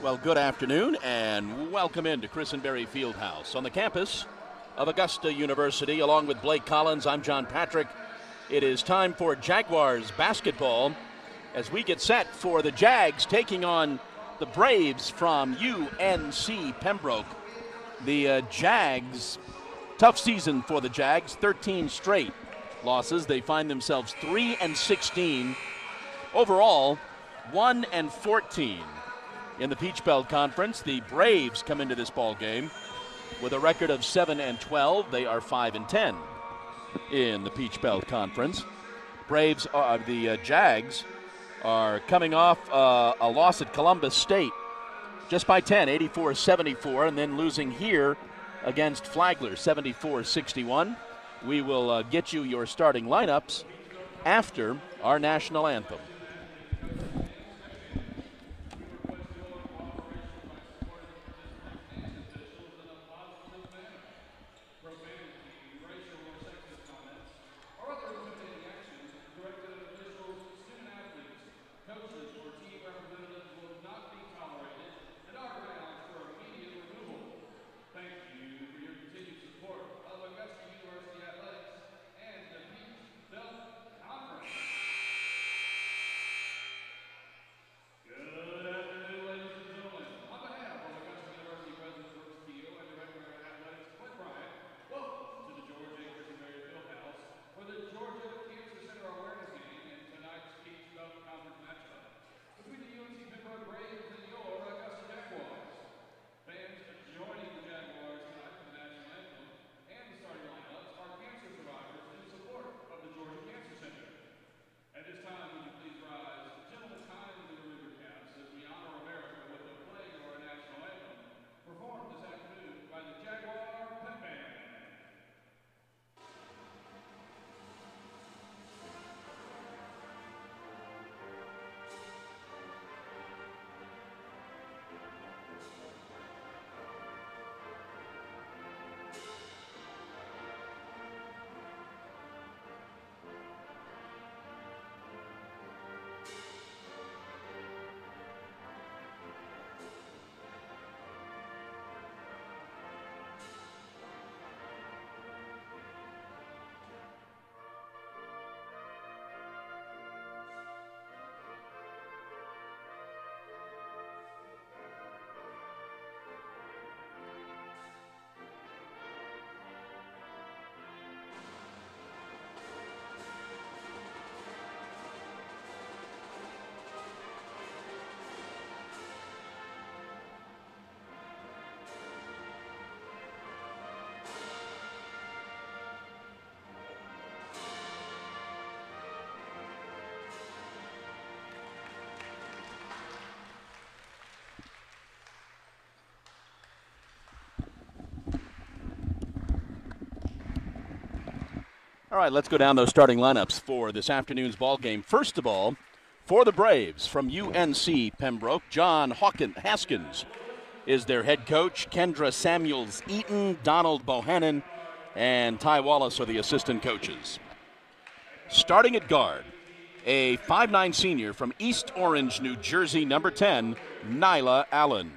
Well, good afternoon and welcome into Christenberry Fieldhouse on the campus of Augusta University. Along with Blake Collins, I'm John Patrick. It is time for Jaguars basketball as we get set for the Jags taking on the Braves from UNC Pembroke. The Jags, tough season for the Jags, 13 straight losses. They find themselves 3-16. Overall, 1-14 in the Peach Belt Conference. The Braves come into this ball game with a record of 7-12. They are 5-10 in the Peach Belt Conference. The Jags are coming off a loss at Columbus State just by 10, 84-74, and then losing here against Flagler, 74-61. We will get you your starting lineups after our national anthem. All right, let's go down those starting lineups for this afternoon's ball game. First of all, for the Braves from UNC Pembroke, John Haskins is their head coach. Kendra Samuels-Eaton, Donald Bohannon, and Ty Wallace are the assistant coaches. Starting at guard, a 5'9 senior from East Orange, New Jersey, number 10, Nyla Allen.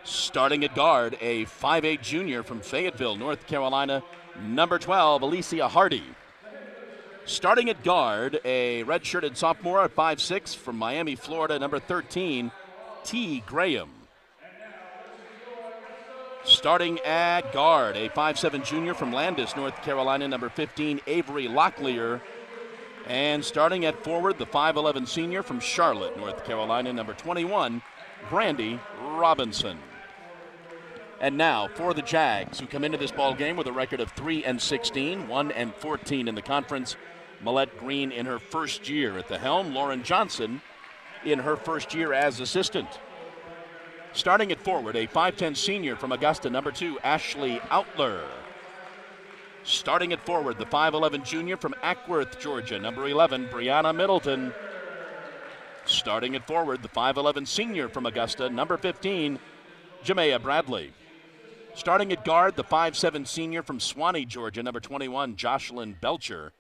Starting at guard, a 5'8 junior from Fayetteville, North Carolina, number 12, Alicia Hardy. Starting at guard, a redshirted sophomore at 5'6 from Miami, Florida, number 13, T. Graham. Starting at guard, a 5'7 junior from Landis, North Carolina, number 15, Avery Locklear. And starting at forward, the 5'11 senior from Charlotte, North Carolina, number 21, Brandy Robinson. And now for the Jags, who come into this ball game with a record of 3-16, 1-14 in the conference. Millette Green in her first year at the helm. Lauren Johnson in her first year as assistant. Starting at forward, a 5'10 senior from Augusta, number 2, Ashley Outler. Starting at forward, the 5'11 junior from Ackworth, Georgia, number 11, Brianna Middleton. Starting at forward, the 5'11 senior from Augusta, number 15, Jamea Bradley. Starting at guard, the 5'7 senior from Swanee, Georgia, number 21, Jocelyn Belcher.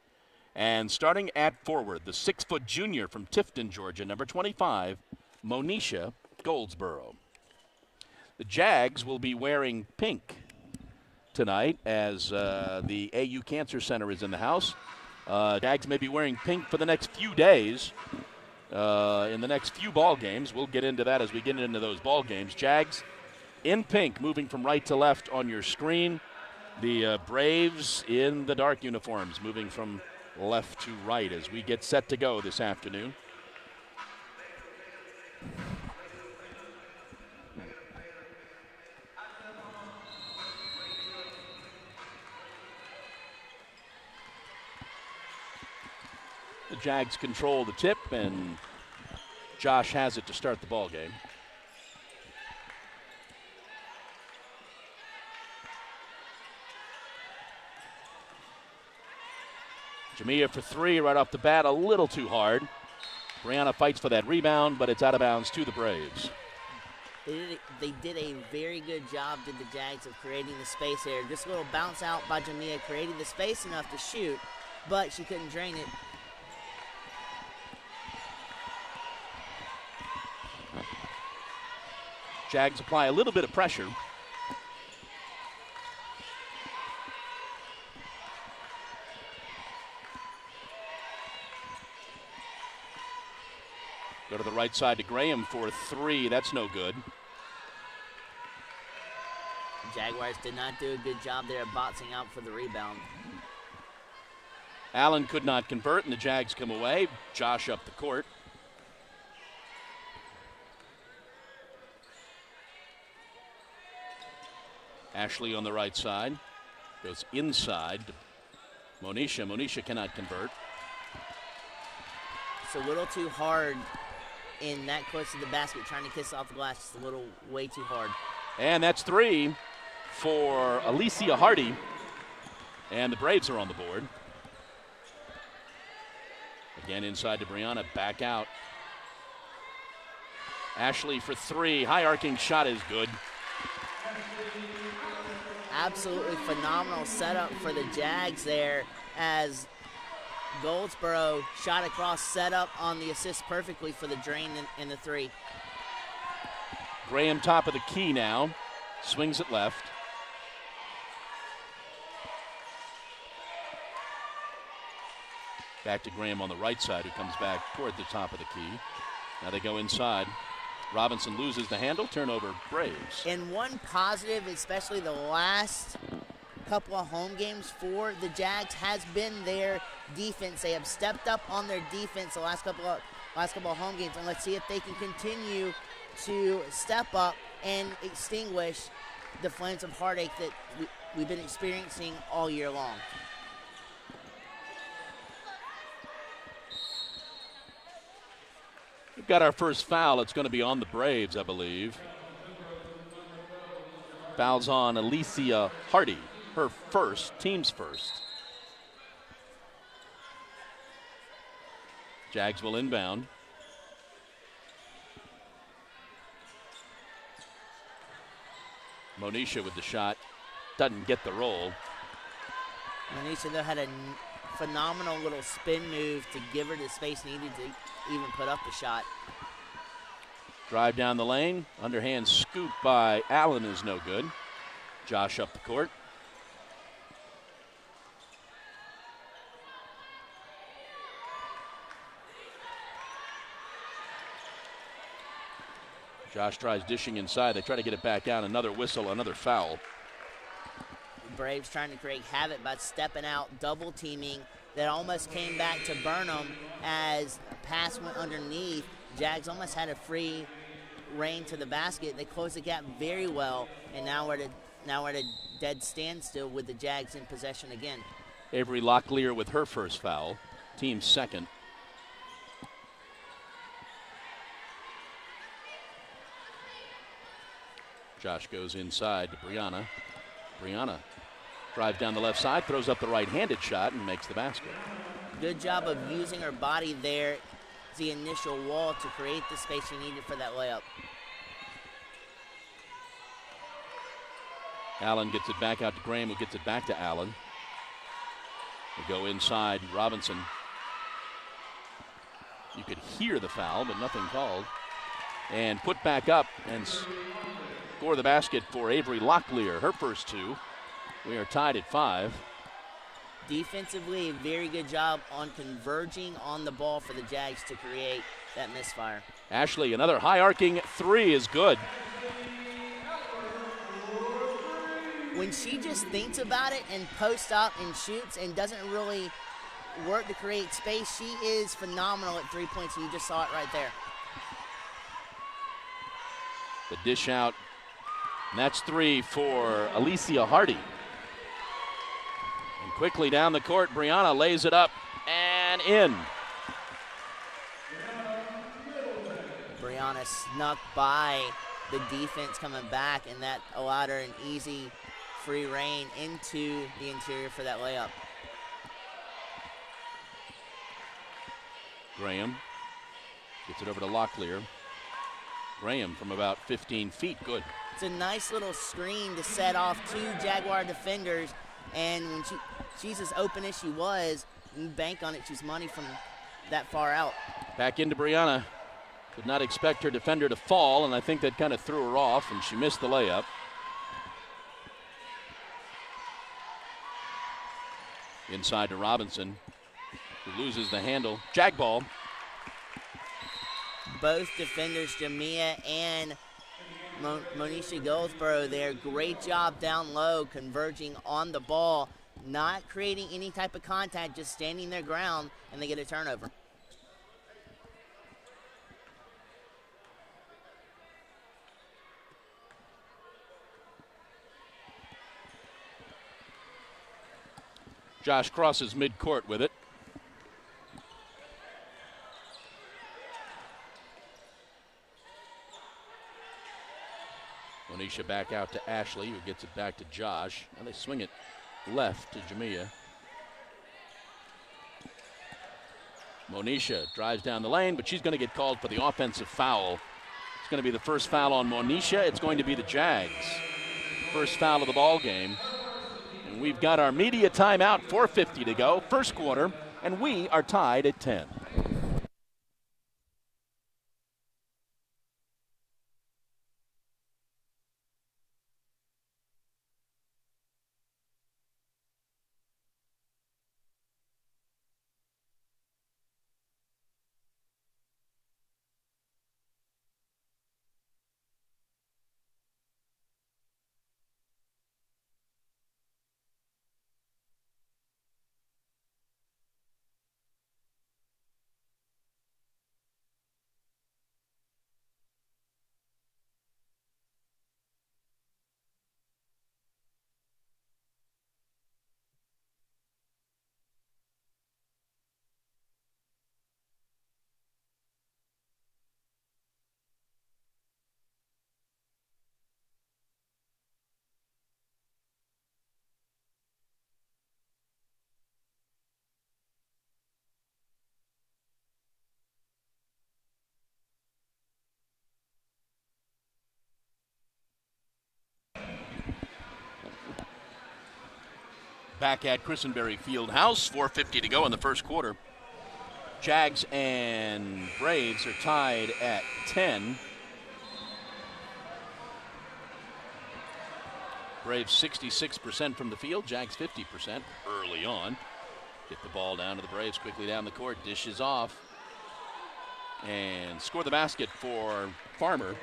And starting at forward, the 6-foot junior from Tifton, Georgia, number 25, Monisha Goldsboro. The Jags will be wearing pink tonight as the AU Cancer Center is in the house. Jags may be wearing pink for the next few days. In the next few ball games. We'll get into that as we get into those ball games. Jags in pink, moving from right to left on your screen. The Braves in the dark uniforms, moving from left to right as we get set to go this afternoon. The Jags control the tip, and Josh has it to start the ball game. Jamia for three right off the bat, a little too hard. Brianna fights for that rebound, but it's out of bounds to the Braves. They did a very good job, did the Jags, of creating the space there. Just a little bounce out by Jamia, creating the space enough to shoot, but she couldn't drain it. Jags apply a little bit of pressure. Go to the right side to Graham for three. That's no good. Jaguars did not do a good job there of boxing out for the rebound. Allen could not convert, and the Jags come away. Josh up the court. Ashley on the right side. Goes inside to Monisha. Monisha cannot convert. It's a little too hard in that close to the basket, trying to kiss off the glass. Just a little way too hard. And that's three for Alicia Hardy. And the Braves are on the board. Again inside to Brianna, back out. Ashley for three. High arcing shot is good. Absolutely phenomenal setup for the Jags there as Goldsboro shot across, set up on the assist perfectly for the drain in the three. Graham top of the key now. Swings it left. Back to Graham on the right side, who comes back toward the top of the key. Now they go inside. Robinson loses the handle, turnover Braves. And one positive, especially the last couple of home games for the Jags, has been their defense. They have stepped up on their defense the last couple of home games, and let's see if they can continue to step up and extinguish the flames of heartache that we've been experiencing all year long. We've got our first foul. It's going to be on the Braves, I believe. Foul's on Alicia Hardy, her first, team's first. Jags will inbound. Monisha with the shot. Doesn't get the roll. Monisha, though, had a phenomenal little spin move to give her the space needed to even put up the shot. Drive down the lane. Underhand scoop by Allen is no good. Josh up the court. Josh tries dishing inside. They try to get it back out. Another whistle, another foul. Braves trying to create havoc by stepping out, double teaming. That almost came back to Burnham as a pass went underneath. Jags almost had a free reign to the basket. They closed the gap very well, and now we're at a dead standstill with the Jags in possession again. Avery Locklear with her first foul, team second. Josh goes inside to Brianna. Brianna drives down the left side, throws up the right-handed shot, and makes the basket. Good job of using her body there, the initial wall, to create the space she needed for that layup. Allen gets it back out to Graham, who gets it back to Allen. They go inside. Robinson. You could hear the foul, but nothing called. and put back up and score the basket for Avery Locklear, her first two. We are tied at 5. Defensively, a very good job on converging on the ball for the Jags to create that misfire. Ashley, another high-arcing three is good. When she just thinks about it and posts up and shoots and doesn't really work to create space, she is phenomenal at 3 points, and you just saw it right there. The dish out, and that's 3 for Alicia Hardy. And quickly down the court, Brianna lays it up and in. Brianna snuck by the defense coming back, and that allowed her an easy free reign into the interior for that layup. Graham gets it over to Locklear. Graham from about 15 feet, good. It's a nice little screen to set off 2 Jaguar defenders, and when she's as open as she was, you bank on it, she's money from that far out. Back into Brianna. Did not expect her defender to fall, and I think that kind of threw her off, and she missed the layup. Inside to Robinson, who loses the handle. Jag ball. Both defenders, Jamia and Monisha Goldsboro there, great job down low, converging on the ball, not creating any type of contact, just standing their ground, and they get a turnover. Josh crosses midcourt with it. Monisha back out to Ashley, who gets it back to Josh. And they swing it left to Jamia. Monisha drives down the lane, but she's going to get called for the offensive foul. It's going to be the first foul on Monisha. It's going to be the Jags. First foul of the ball game. And we've got our media timeout, 4:50 to go, first quarter, and we are tied at 10. Back at Christenberry Fieldhouse, 4:50 to go in the first quarter. Jags and Braves are tied at 10. Braves 66% from the field, Jags 50% early on. Get the ball down to the Braves, quickly down the court, dishes off, and score the basket for Farmer.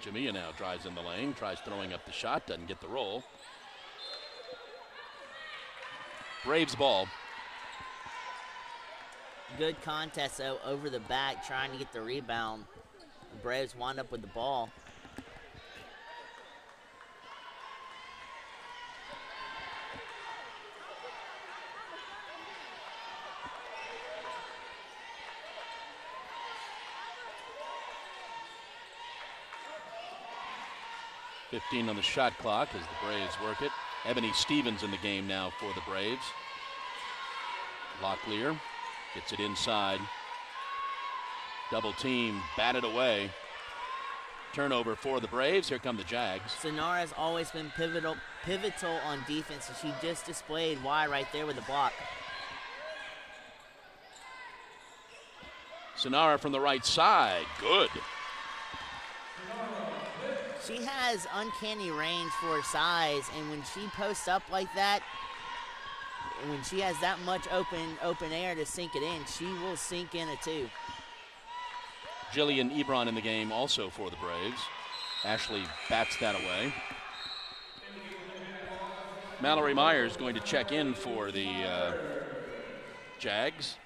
Jamia now drives in the lane, tries throwing up the shot, doesn't get the roll. Braves ball. Good contest, though, over the back, trying to get the rebound. The Braves wind up with the ball. .15 on the shot clock as the Braves work it. Ebony Stevens in the game now for the Braves. Locklear gets it inside. Double team, batted away. Turnover for the Braves. Here come the Jags. Sonara's always been pivotal on defense, and she just displayed why right there with the block. Sonara from the right side. Good. She has uncanny range for her size, and when she posts up like that, when she has that much open air to sink it in, she will sink in a 2. Jillian Ebron in the game also for the Braves. Ashley bats that away. Mallory Myers going to check in for the Jags.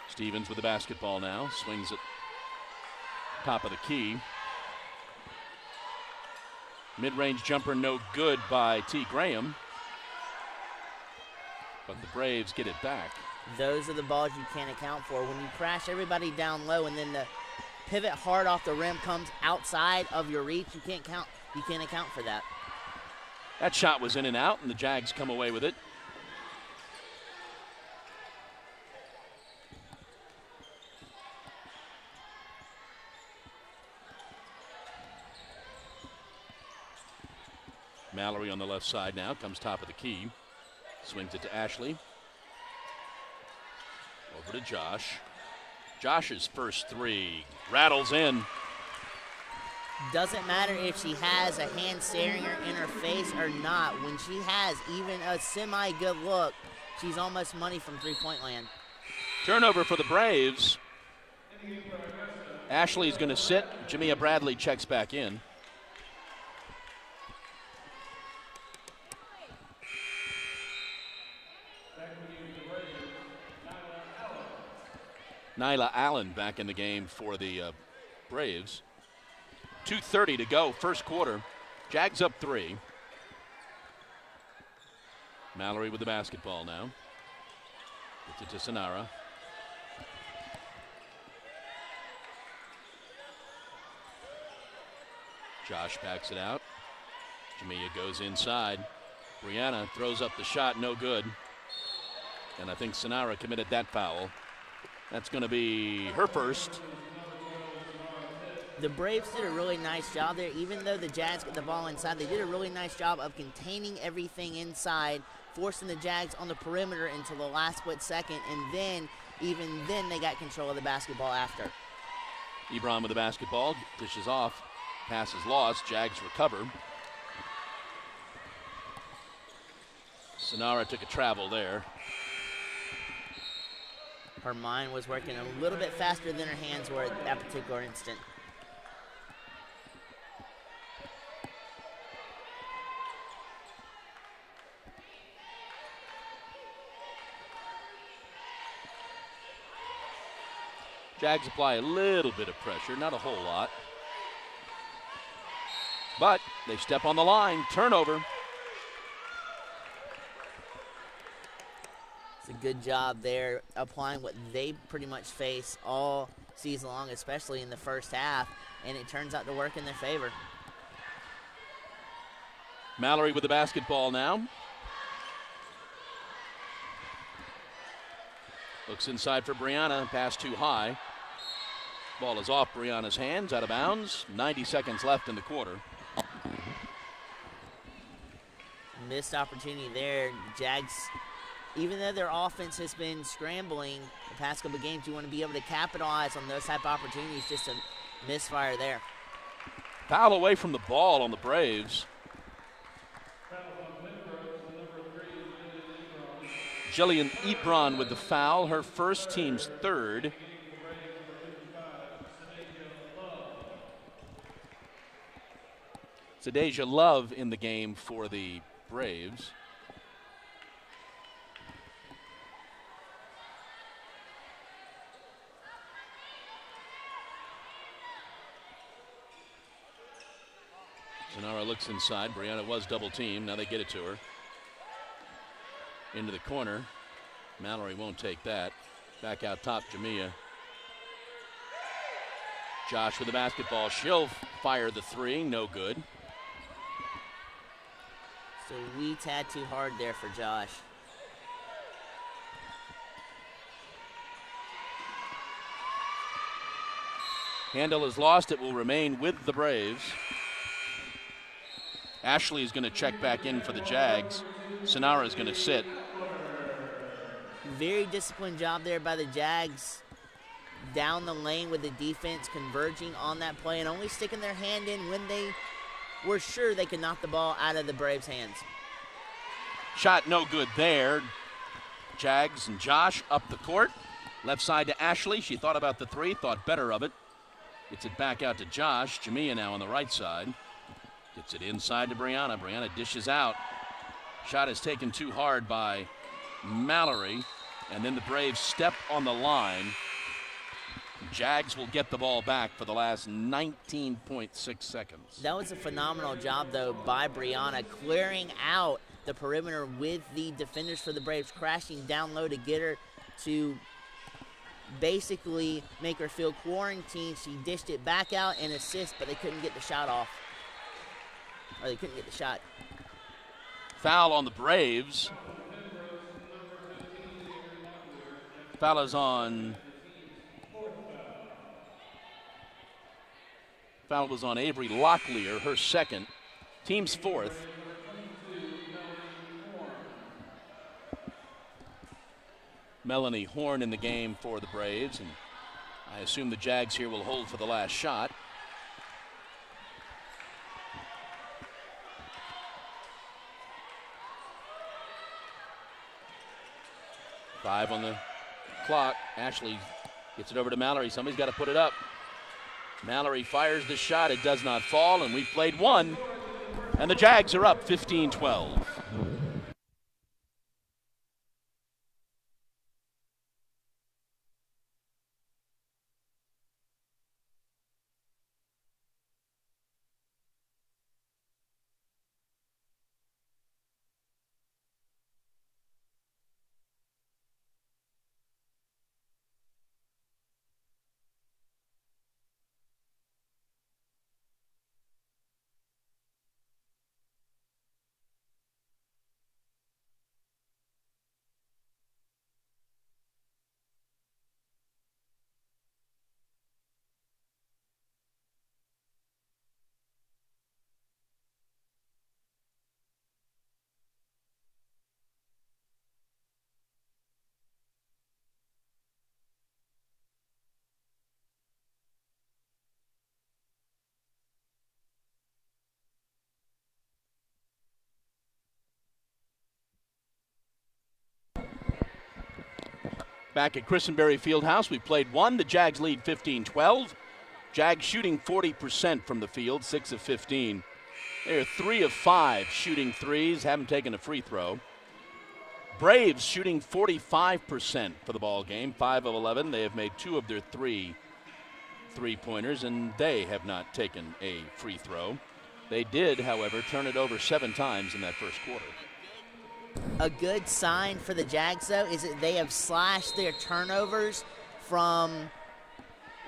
Stevens with the basketball now, swings it top of the key. Mid-range jumper no good by T. Graham. But the Braves get it back. Those are the balls you can't account for. When you crash everybody down low and then the pivot hard off the rim comes outside of your reach, you can't account for that. That shot was in and out, and the Jags come away with it. Mallory on the left side now, comes top of the key. Swings it to Ashley. Over to Josh. Josh's first 3 rattles in. Doesn't matter if she has a hand staring her in her face or not. When she has even a semi-good look, she's almost money from three-point land. Turnover for the Braves. Ashley's going to sit. Jamia Bradley checks back in. Nyla Allen back in the game for the Braves. 2:30 to go, first quarter. Jags up 3. Mallory with the basketball now. Gets it to Sonara. Josh backs it out. Jamia goes inside. Brianna throws up the shot, no good. And I think Sonara committed that foul. That's going to be her first. The Braves did a really nice job there. Even though the Jags got the ball inside, they did a really nice job of containing everything inside, forcing the Jags on the perimeter until the last split second, and then, even then, they got control of the basketball after. Ebron with the basketball, dishes off, pass is lost, Jags recover. Sonara took a travel there. Her mind was working a little bit faster than her hands were at that particular instant. Jags apply a little bit of pressure, not a whole lot. But they step on the line, turnover. It's a good job there applying what they pretty much face all season long, especially in the first half, and it turns out to work in their favor. Mallory with the basketball now. Looks inside for Brianna, pass too high. Ball is off Brianna's hands, out of bounds. 90 seconds left in the quarter. Missed opportunity there. Jags, even though their offense has been scrambling the past couple of games, you want to be able to capitalize on those type of opportunities. Just a misfire there. Foul away from the ball on the Braves. Jillian Ebron with the foul, her first, team's third. Sadeja Love in the game for the Braves. Sonara looks inside. Brianna was double teamed. Now they get it to her. Into the corner. Mallory won't take that. Back out top, Jamia. Josh with the basketball. She'll fire the three. No good. So we tad too hard there for Josh. Handle is lost. It will remain with the Braves. Ashley is going to check back in for the Jags. Sonara is going to sit. Very disciplined job there by the Jags. Down the lane with the defense, converging on that play and only sticking their hand in when they were sure they could knock the ball out of the Braves' hands. Shot no good there. Jags and Josh up the court. Left side to Ashley. She thought about the three, thought better of it. Gets it back out to Josh. Jamia now on the right side. Gets it inside to Brianna. Brianna dishes out. Shot is taken too hard by Mallory. And then the Braves step on the line. Jags will get the ball back for the last 19.6 seconds. That was a phenomenal job, though, by Brianna, clearing out the perimeter with the defenders for the Braves, crashing down low to get her to basically make her feel quarantined. She dished it back out and assist, but they couldn't get the shot off. Or they couldn't get the shot. Foul on the Braves. Foul is on... Foul was on Avery Locklear, her second. Team's fourth. Melanie Horn in the game for the Braves, and I assume the Jags here will hold for the last shot. Five on the clock. Ashley gets it over to Mallory. Somebody's got to put it up. Mallory fires the shot. It does not fall, and we've played one. And the Jags are up 15-12. Back at Christenberry Fieldhouse, we played one. The Jags lead 15-12. Jags shooting 40% from the field, 6 of 15. They're 3 of 5 shooting threes, haven't taken a free throw. Braves shooting 45% for the ball game, 5 of 11. They have made 2 of their 3 three-pointers, and they have not taken a free throw. They did, however, turn it over 7 times in that first quarter. A good sign for the Jags, though, is that they have slashed their turnovers from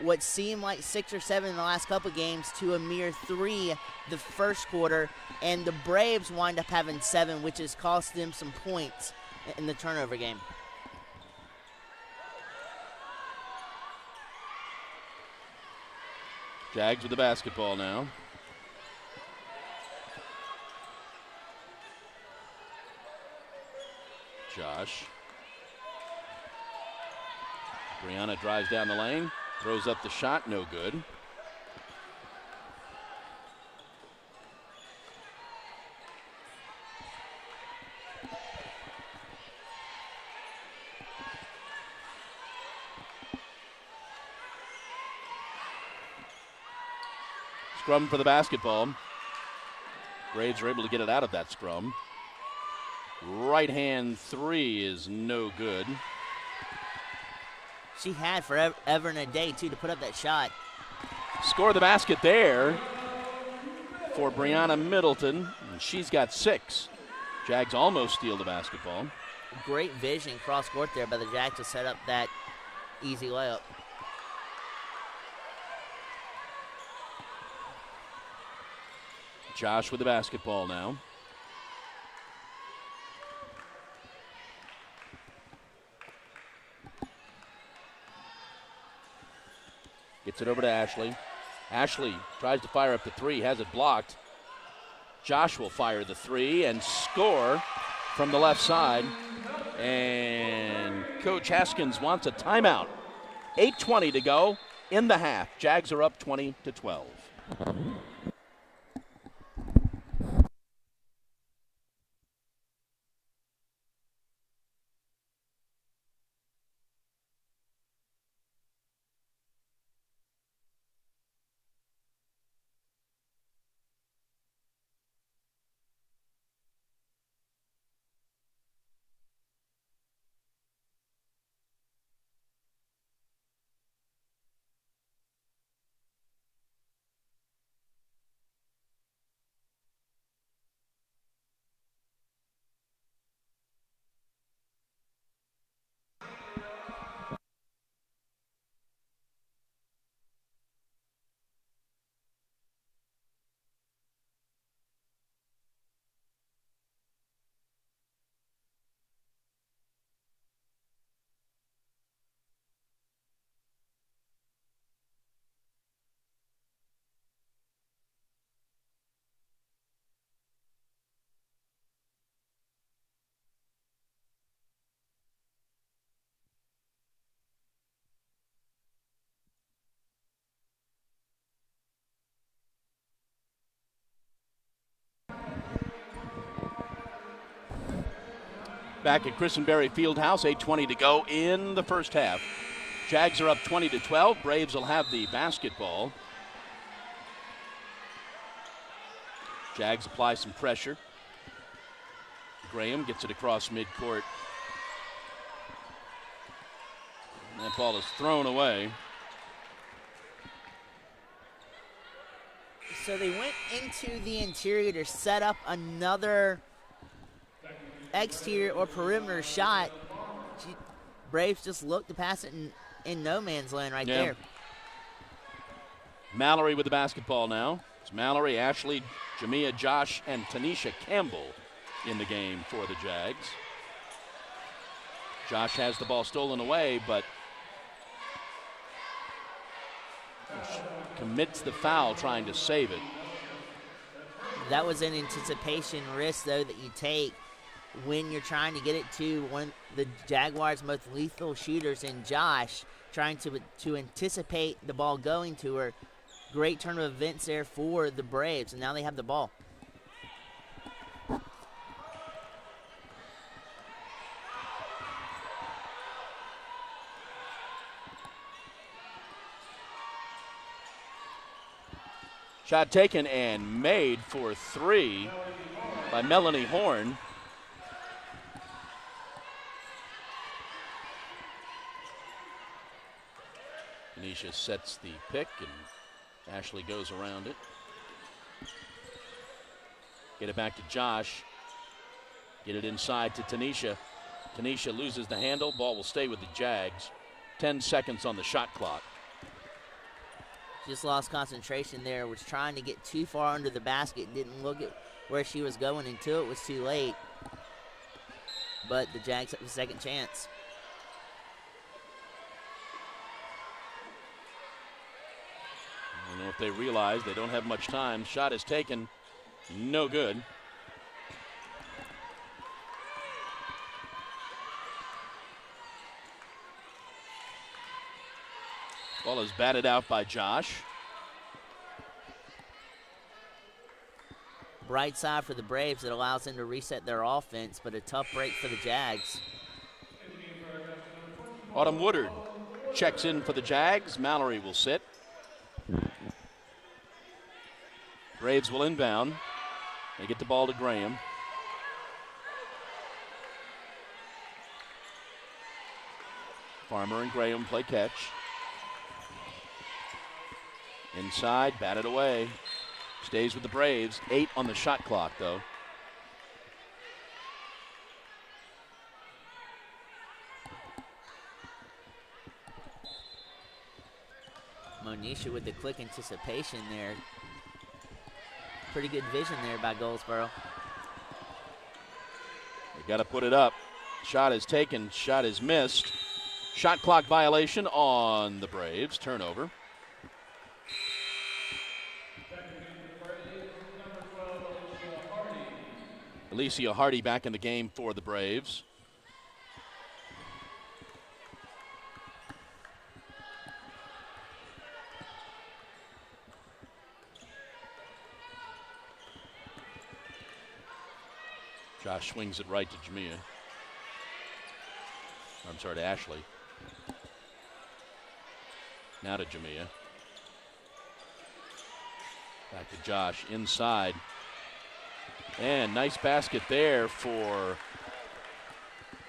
what seemed like 6 or 7 in the last couple games to a mere 3 the first quarter, and the Braves wind up having 7, which has cost them some points in the turnover game. Jags with the basketball now. Josh. Brianna drives down the lane, throws up the shot, no good. Scrum for the basketball. Braves are able to get it out of that scrum. Right hand 3 is no good. She had forever and a day, too, to put up that shot. Score the basket there for Brianna Middleton, and she's got 6. Jags almost steal the basketball. Great vision cross court there by the Jags to set up that easy layup. Josh with the basketball now. Gets it over to Ashley. Ashley tries to fire up the 3, has it blocked. Josh will fire the three and score from the left side. And Coach Haskins wants a timeout. 8:20 to go in the half. Jags are up 20-12. Back at Christenberry Fieldhouse, 8:20 to go in the first half. Jags are up 20-12. Braves will have the basketball. Jags apply some pressure. Graham gets it across midcourt. And that ball is thrown away. So they went into the interior to set up another exterior or perimeter shot. Braves just looked to pass it in no man's land right there. Mallory with the basketball now. It's Mallory, Ashley, Jamia, Josh, and Tanisha Campbell in the game for the Jags. Josh has the ball stolen away, but commits the foul trying to save it. That was an anticipation risk, though, that you take when you're trying to get it to one of the Jaguars' most lethal shooters in Josh, trying to anticipate the ball going to her. Great turn of events there for the Braves, and now they have the ball. Shot taken and made for three by Melanie Horn. Tanisha sets the pick and Ashley goes around it. Get it back to Josh. Get it inside to Tanisha. Tanisha loses the handle. Ball will stay with the Jags. 10 seconds on the shot clock. Just lost concentration there. Was trying to get too far under the basket. Didn't look at where she was going until it was too late. But the Jags have a second chance. I don't know if they realize they don't have much time. Shot is taken. No good. Ball is batted out by Josh. Bright side for the Braves. It allows them to reset their offense, but a tough break for the Jags. Autumn Woodard checks in for the Jags. Mallory will sit. Braves will inbound. They get the ball to Graham. Farmer and Graham play catch. Inside, batted away. Stays with the Braves. 8 on the shot clock, though. Monisha with the quick anticipation there. Pretty good vision there by Goldsboro. They got to put it up. Shot is taken, shot is missed. Shot clock violation on the Braves. Turnover. Alicia Hardy back in the game for the Braves. Josh swings it right to Jamia. I'm sorry, to Ashley. Now to Jamia. Back to Josh, inside. And nice basket there for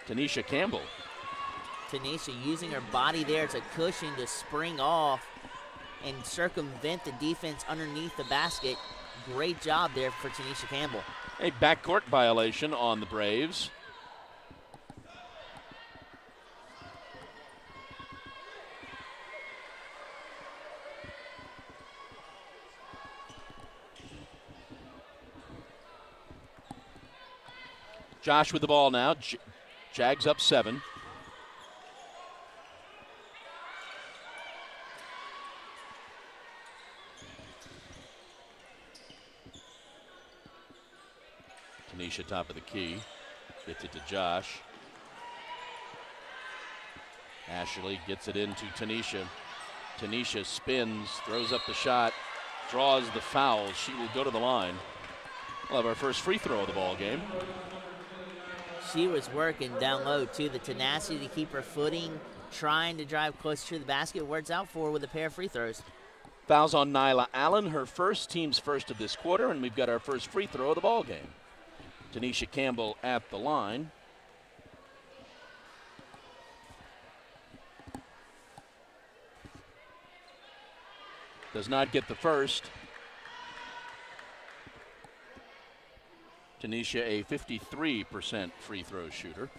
Tanisha Campbell. Tanisha using her body there as a cushion to spring off and circumvent the defense underneath the basket. Great job there for Tanisha Campbell. A backcourt violation on the Braves. Josh with the ball now. Jags up 7. Tanisha top of the key. Gets it to Josh. Ashley gets it into Tanisha. Tanisha spins, throws up the shot, draws the foul. She will go to the line. We'll have our first free throw of the ball game. She was working down low, too. The tenacity to keep her footing, trying to drive closer to the basket, works out for her with a pair of free throws. Fouls on Nyla Allen, her first, team's first of this quarter, and we've got our first free throw of the ball game. Tanisha Campbell at the line. Does not get the first. Tanisha, a 53% free throw shooter.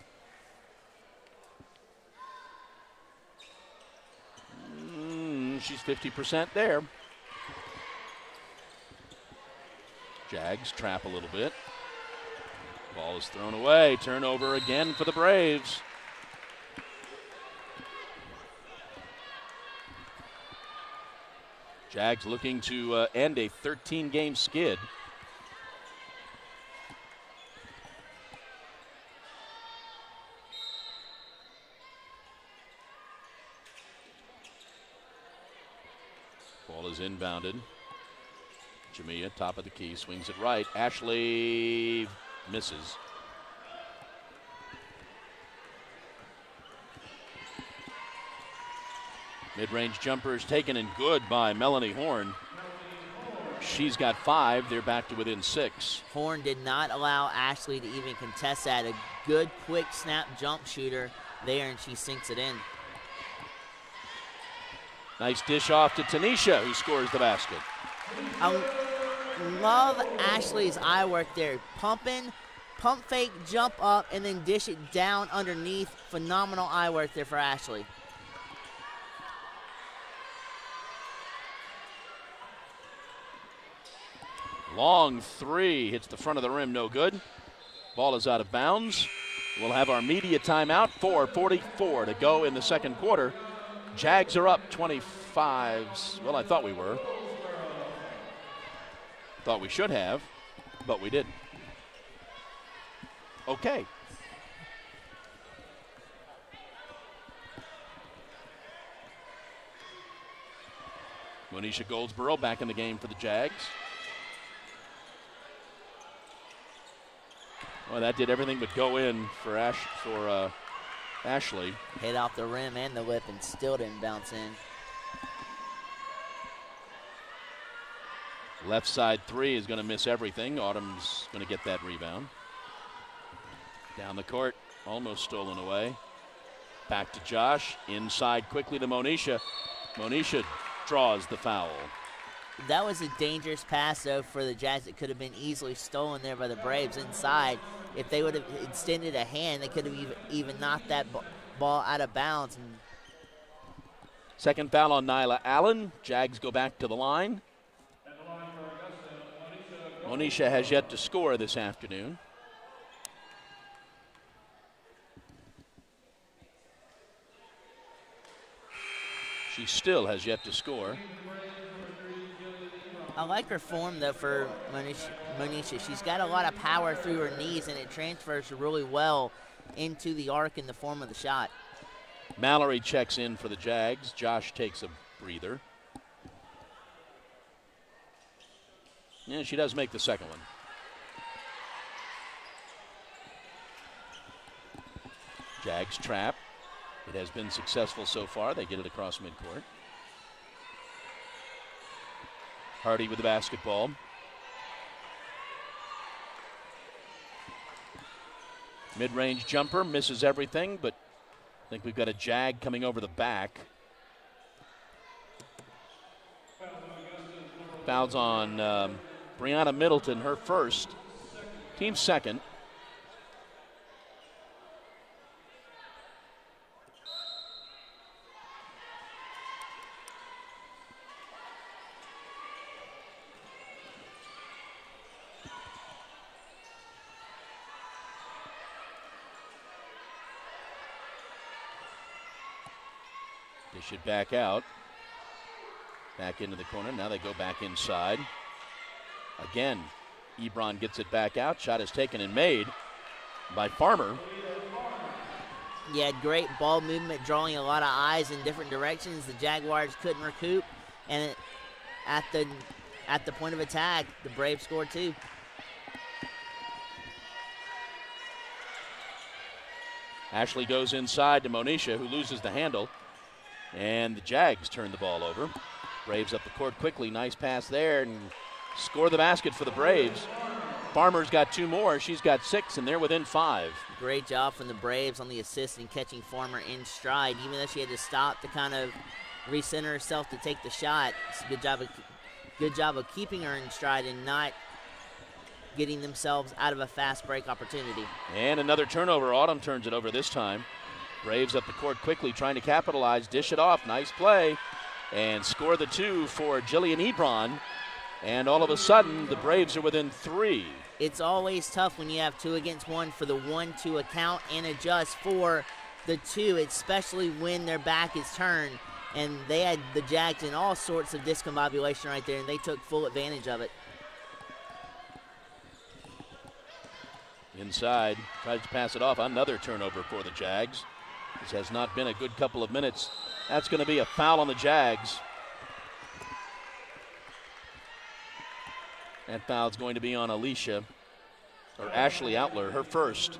She's 50% there. Jags trap a little bit. Ball is thrown away. Turnover again for the Braves. Jags looking to end a 13-game skid. Ball is inbounded. Jamia, top of the key, swings it right. Ashley misses. Mid-range jumpers taken and good by Melanie Horn. She's got 5. They're back to within 6. Horn did not allow Ashley to even contest that. A good, quick snap jump shooter there, and she sinks it in. Nice dish off to Tanisha, who scores the basket. I love Ashley's eye work there. Pumping, pump fake, jump up, and then dish it down underneath. Phenomenal eye work there for Ashley. Long 3 hits the front of the rim, no good. Ball is out of bounds. We'll have our media timeout. 4:44 to go in the second quarter. Jags are up 25. Well, I thought we were. Thought we should have, but we didn't. Okay. Monisha Goldsboro back in the game for the Jags. Well, that did everything but go in for Ashley. Hit off the rim and the lip and still didn't bounce in. Left side 3 is going to miss everything. Autumn's going to get that rebound. Down the court, almost stolen away. Back to Josh. Inside quickly to Monisha. Monisha draws the foul. That was a dangerous pass, though, for the Jags. It could have been easily stolen there by the Braves inside. If they would have extended a hand, they could have even knocked that ball out of bounds. And second foul on Nyla Allen. Jags go back to the line. Monisha has yet to score this afternoon. She still has yet to score. I like her form, though, for Monisha. She's got a lot of power through her knees, and it transfers really well into the arc in the form of the shot. Mallory checks in for the Jags. Josh takes a breather. Yeah, she does make the second one. Jags trap. It has been successful so far. They get it across midcourt. Hardy with the basketball. Mid-range jumper, misses everything, but I think we've got a Jag coming over the back. Fouls on Brianna Middleton, her first. Team second. They should back out. Back into the corner. Now they go back inside. Again, Ebron gets it back out. Shot is taken and made by Farmer. Yeah, great ball movement, drawing a lot of eyes in different directions. The Jaguars couldn't recoup, and at the point of attack, the Braves scored two. Ashley goes inside to Monisha, who loses the handle. And the Jags turn the ball over. Braves up the court quickly. Nice pass there and score the basket for the Braves. Farmer's got two more. She's got 6, and they're within 5. Great job from the Braves on the assist and catching Farmer in stride. Even though she had to stop to kind of recenter herself to take the shot, it's a good job of keeping her in stride and not getting themselves out of a fast break opportunity. And another turnover. Autumn turns it over this time. Braves up the court quickly, trying to capitalize, dish it off, nice play, and score the 2 for Jillian Ebron. And all of a sudden, the Braves are within 3. It's always tough when you have 2 against 1 for the 1-2 account and adjust for the 2, especially when their back is turned. And they had the Jags in all sorts of discombobulation right there, and they took full advantage of it. Inside, tries to pass it off. Another turnover for the Jags. This has not been a good couple of minutes. That's going to be a foul on the Jags. That foul's going to be on Ashley Outler, her first.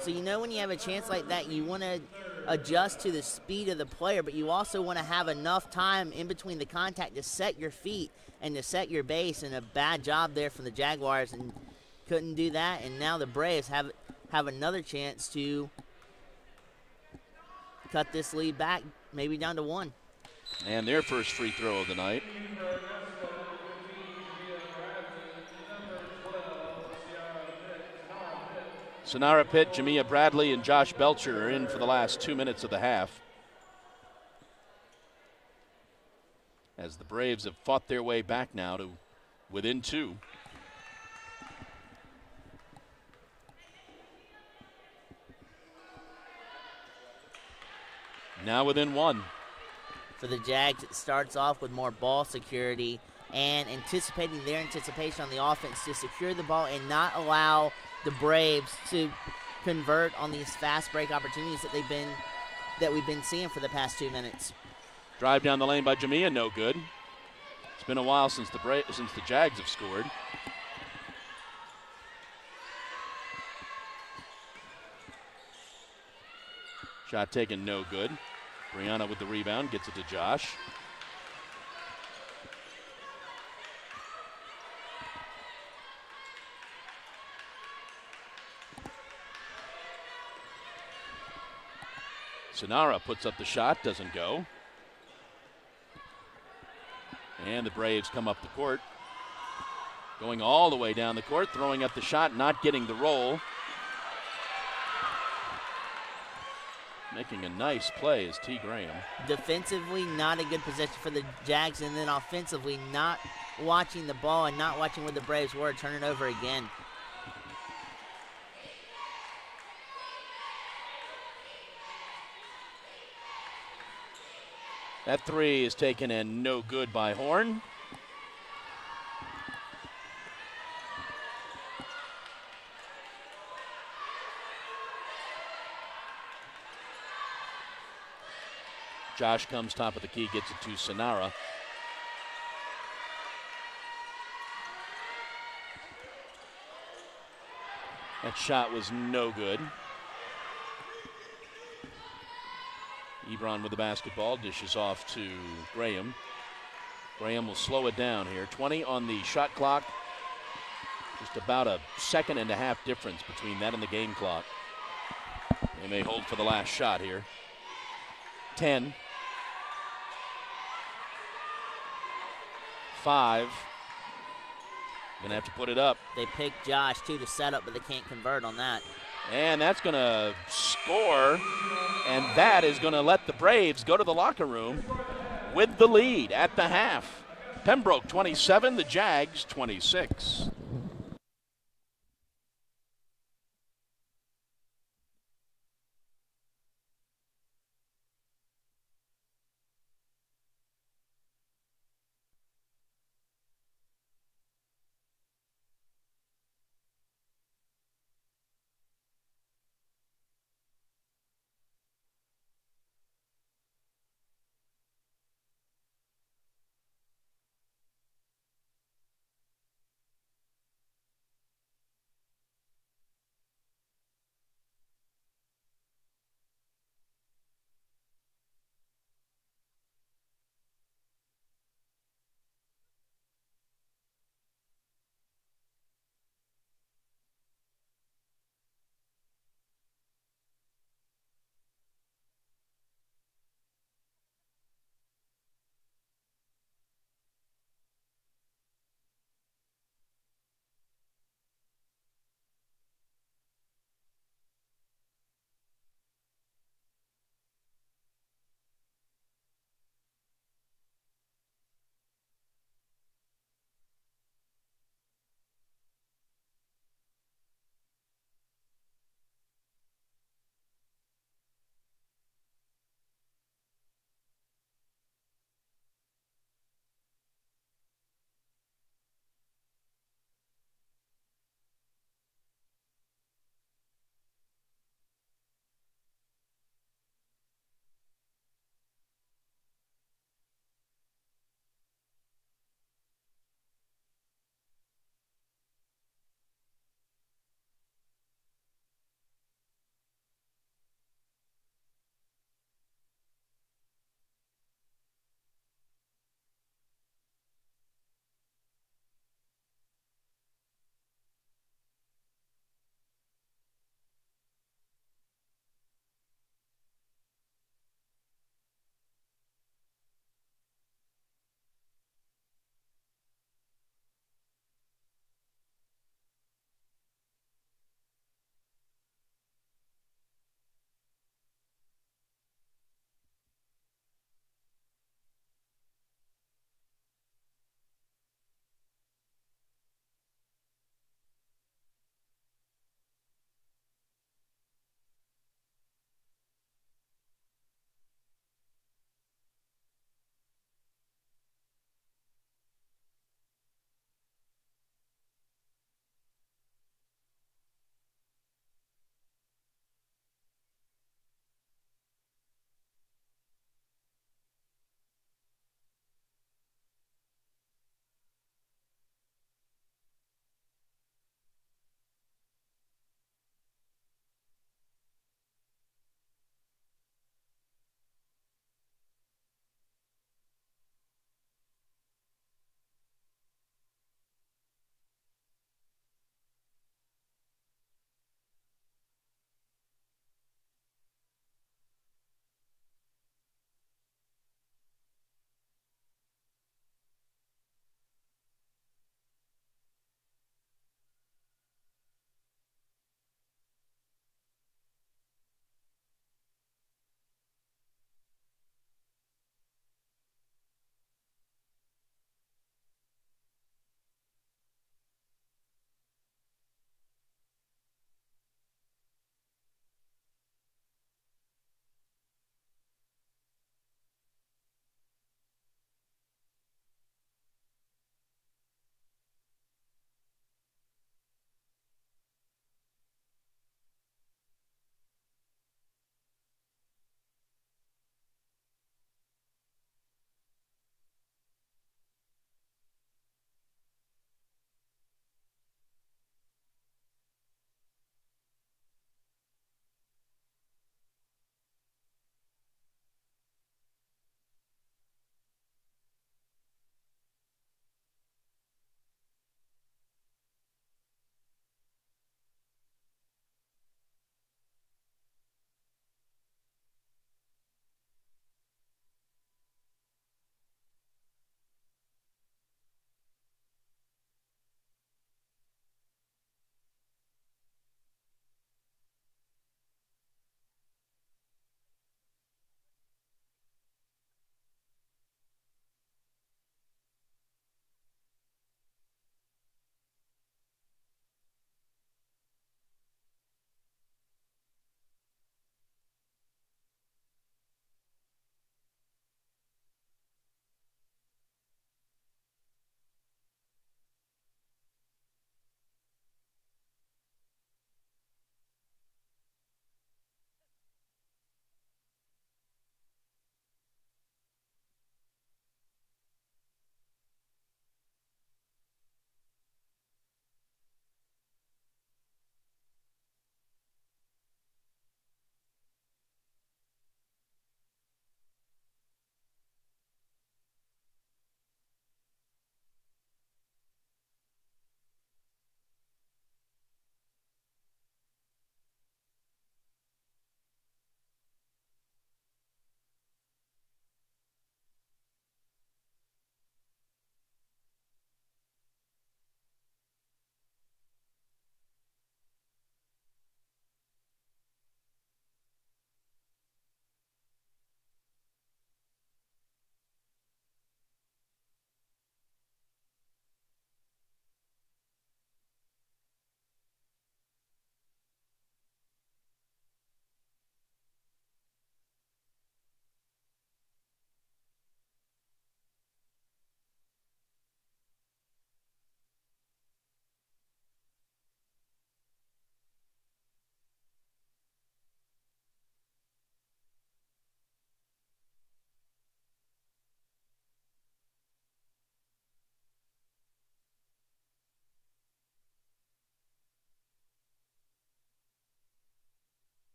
So you know when you have a chance like that, you want to adjust to the speed of the player, but you also want to have enough time in between the contact to set your feet and to set your base, and a bad job there from the Jaguars, and couldn't do that, and now the Braves have another chance to cut this lead back, maybe down to 1. And their first free throw of the night. Sonara Pitt, Jamia Bradley, and Josh Belcher are in for the last 2 minutes of the half, as the Braves have fought their way back now to within 2. Now within 1. For the Jags, it starts off with more ball security and anticipating their anticipation on the offense to secure the ball and not allow the Braves to convert on these fast break opportunities that we've been seeing for the past 2 minutes. Drive down the lane by Jamia, no good. It's been a while since the Jags have scored. Shot taken, no good. Brianna with the rebound, gets it to Josh. Sonara puts up the shot, doesn't go. And the Braves come up the court. Going all the way down the court, throwing up the shot, not getting the roll. Making a nice play is T. Graham. Defensively, not a good possession for the Jags, and then offensively, not watching the ball and not watching where the Braves were, turn it over again. That 3 is taken and no good by Horn. Josh comes top of the key, gets it to Sonara. That shot was no good. Ebron with the basketball, dishes off to Graham. Graham will slow it down here. 20 on the shot clock. Just about a second and a half difference between that and the game clock. They may hold for the last shot here. 10. 5. Gonna have to put it up. They picked Josh too to set up, but they can't convert on that. And that's gonna score, and that is gonna let the Braves go to the locker room with the lead at the half. Pembroke 27, the Jags 26.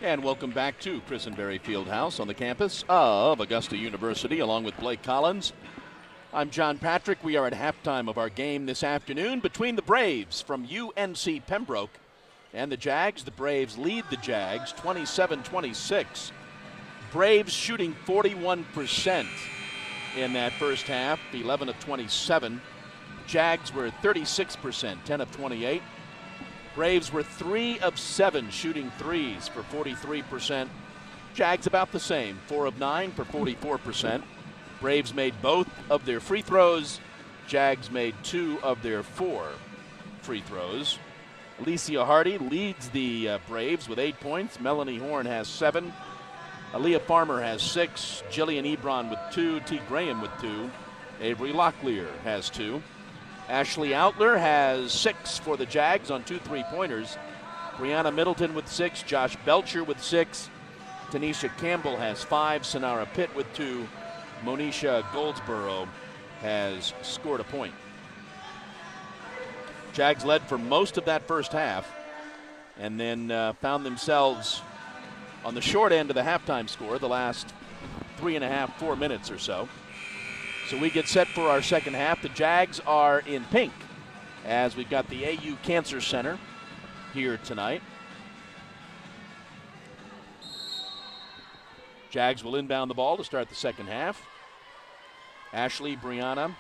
And welcome back to Chris and Barry Fieldhouse on the campus of Augusta University, along with Blake Collins. I'm John Patrick. We are at halftime of our game this afternoon between the Braves from UNC Pembroke and the Jags. The Braves lead the Jags 27-26. Braves shooting 41% in that first half, 11 of 27. Jags were 36%, 10 of 28. Braves were 3 of 7 shooting threes for 43%. Jags about the same, 4 of 9 for 44%. Braves made both of their free throws. Jags made 2 of their 4 free throws. Alicia Hardy leads the Braves with 8 points. Melanie Horn has 7. Aaliyah Farmer has 6. Jillian Ebron with 2. T. Graham with 2. Avery Locklear has 2. Ashley Outler has 6 for the Jags on 2 3-pointers. Brianna Middleton with 6. Josh Belcher with 6. Tanisha Campbell has 5. Sonara Pitt with 2. Monisha Goldsboro has scored a point. Jags led for most of that first half and then found themselves on the short end of the halftime score the last 3.5, 4 minutes or so. So we get set for our second half. The Jags are in pink as we've got the AU Cancer Center here tonight. Jags will inbound the ball to start the second half. Ashley, Brianna,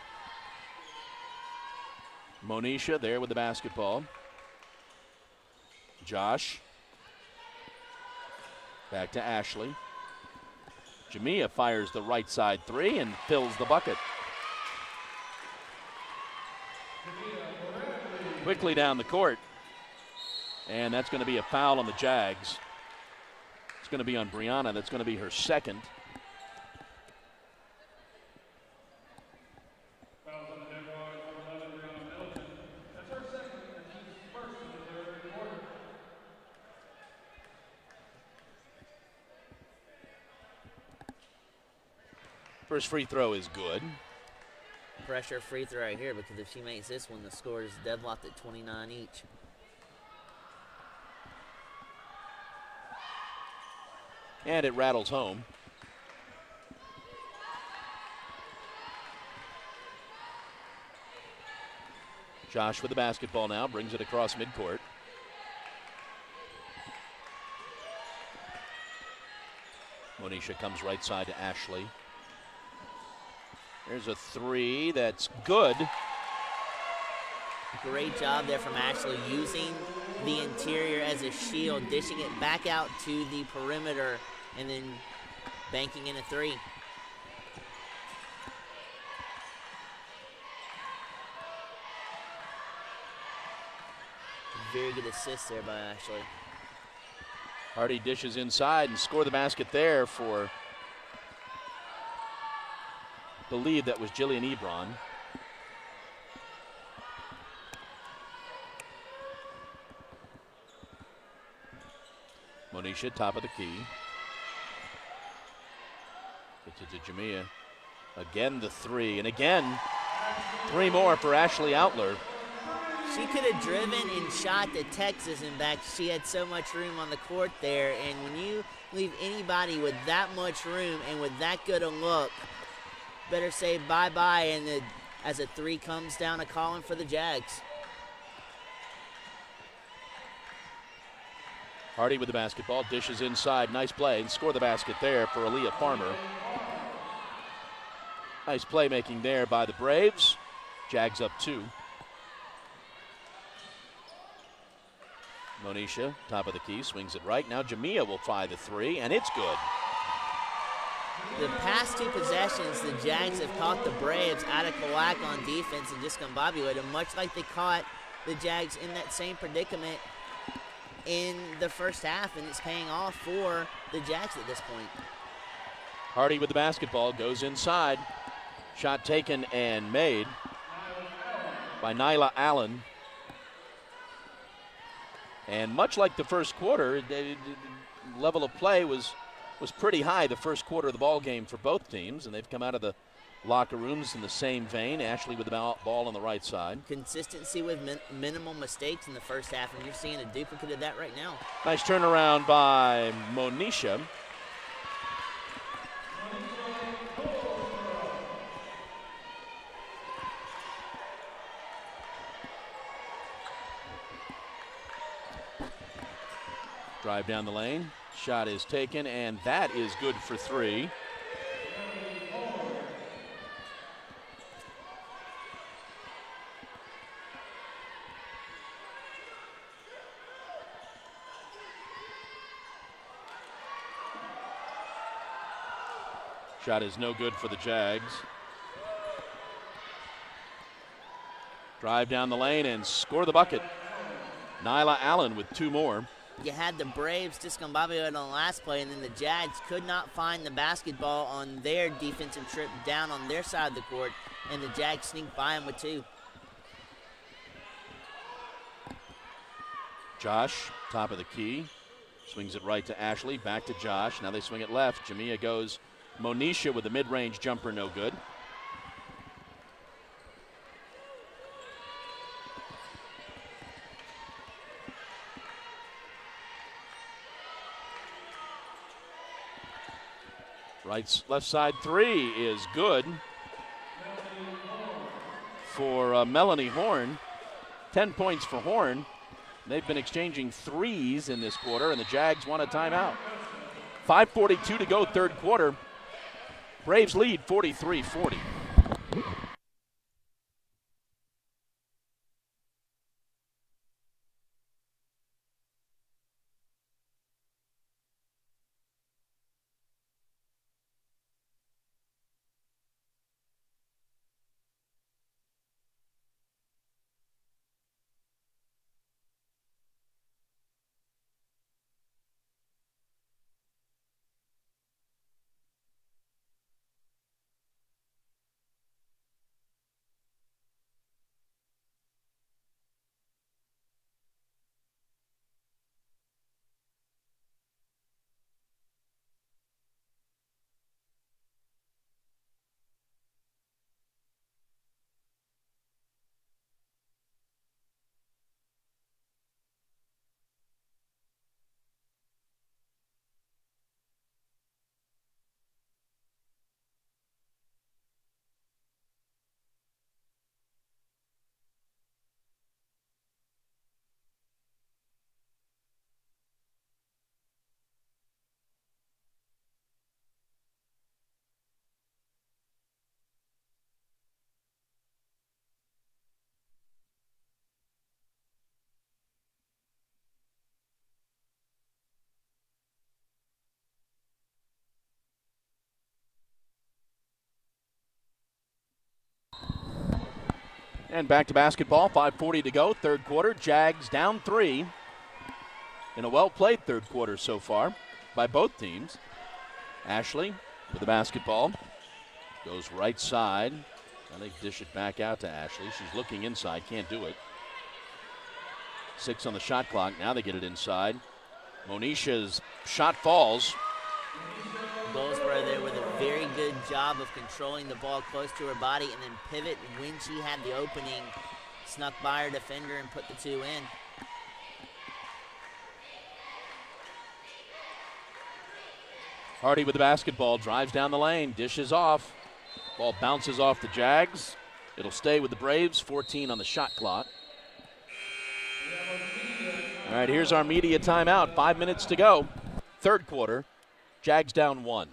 Monisha there with the basketball. Josh. Back to Ashley. Jamia fires the right side 3 and fills the bucket. Quickly down the court. And that's going to be a foul on the Jags. It's going to be on Brianna. That's going to be her second. First free throw is good. Pressure free throw right here, because if she makes this one, the score is deadlocked at 29 each. And it rattles home. Josh with the basketball now, brings it across midcourt. Monisha comes right side to Ashley. There's a 3 that's good. Great job there from Ashley, using the interior as a shield, dishing it back out to the perimeter, and then banking in a 3. Very good assist there by Ashley. Hardy dishes inside and score the basket there for, I believe that was Jillian Ebron. Monisha, top of the key. Gets it to Jamia. Again the 3, and again 3 more for Ashley Outler. She could have driven and shot to Texas and back. She had so much room on the court there, and when you leave anybody with that much room and with that good a look, better say bye-bye, and as a 3 comes down, a calling for the Jags. Hardy with the basketball, dishes inside, nice play, and score the basket there for Aaliyah Farmer. Nice playmaking there by the Braves. Jags up 2. Monisha, top of the key, swings it right. Now Jamia will fire the 3, and it's good. The past 2 possessions, the Jags have caught the Braves out of whack on defense and discombobulated, much like they caught the Jags in that same predicament in the first half, and it's paying off for the Jags at this point. Hardy with the basketball, goes inside. Shot taken and made by Nyla Allen. And much like the first quarter, the level of play was pretty high the first quarter of the ball game for both teams, and they've come out of the locker rooms in the same vein. Ashley with the ball on the right side. Consistency with minimal mistakes in the first half, and you're seeing a duplicate of that right now. Nice turnaround by Monisha. Drive down the lane. Shot is taken, and that is good for 3. Shot is no good for the Jags. Drive down the lane and score the bucket. Nyla Allen with 2 more. You had the Braves discombobulated on the last play, and then the Jags could not find the basketball on their defensive trip down on their side of the court, and the Jags sneaked by them with 2. Josh, top of the key, swings it right to Ashley, back to Josh. Now they swing it left. Jamia goes. Monisha with a mid-range jumper, no good. Left side 3 is good for Melanie Horn. 10 points for Horn. They've been exchanging threes in this quarter, and the Jags want a timeout. 5:42 to go, third quarter. Braves lead 43-40. And back to basketball, 5:40 to go, third quarter. Jags down 3 in a well-played third quarter so far by both teams. Ashley with the basketball, goes right side. Now they dish it back out to Ashley. She's looking inside, can't do it. 6 on the shot clock, now they get it inside. Monisha's shot falls. Goldsboro there with a very good job of controlling the ball close to her body, and then pivot when she had the opening, snuck by her defender and put the 2 in. Hardy with the basketball, drives down the lane, dishes off. Ball bounces off the Jags. It'll stay with the Braves, 14 on the shot clock. All right, here's our media timeout, 5 minutes to go. Third quarter, Jags down 1.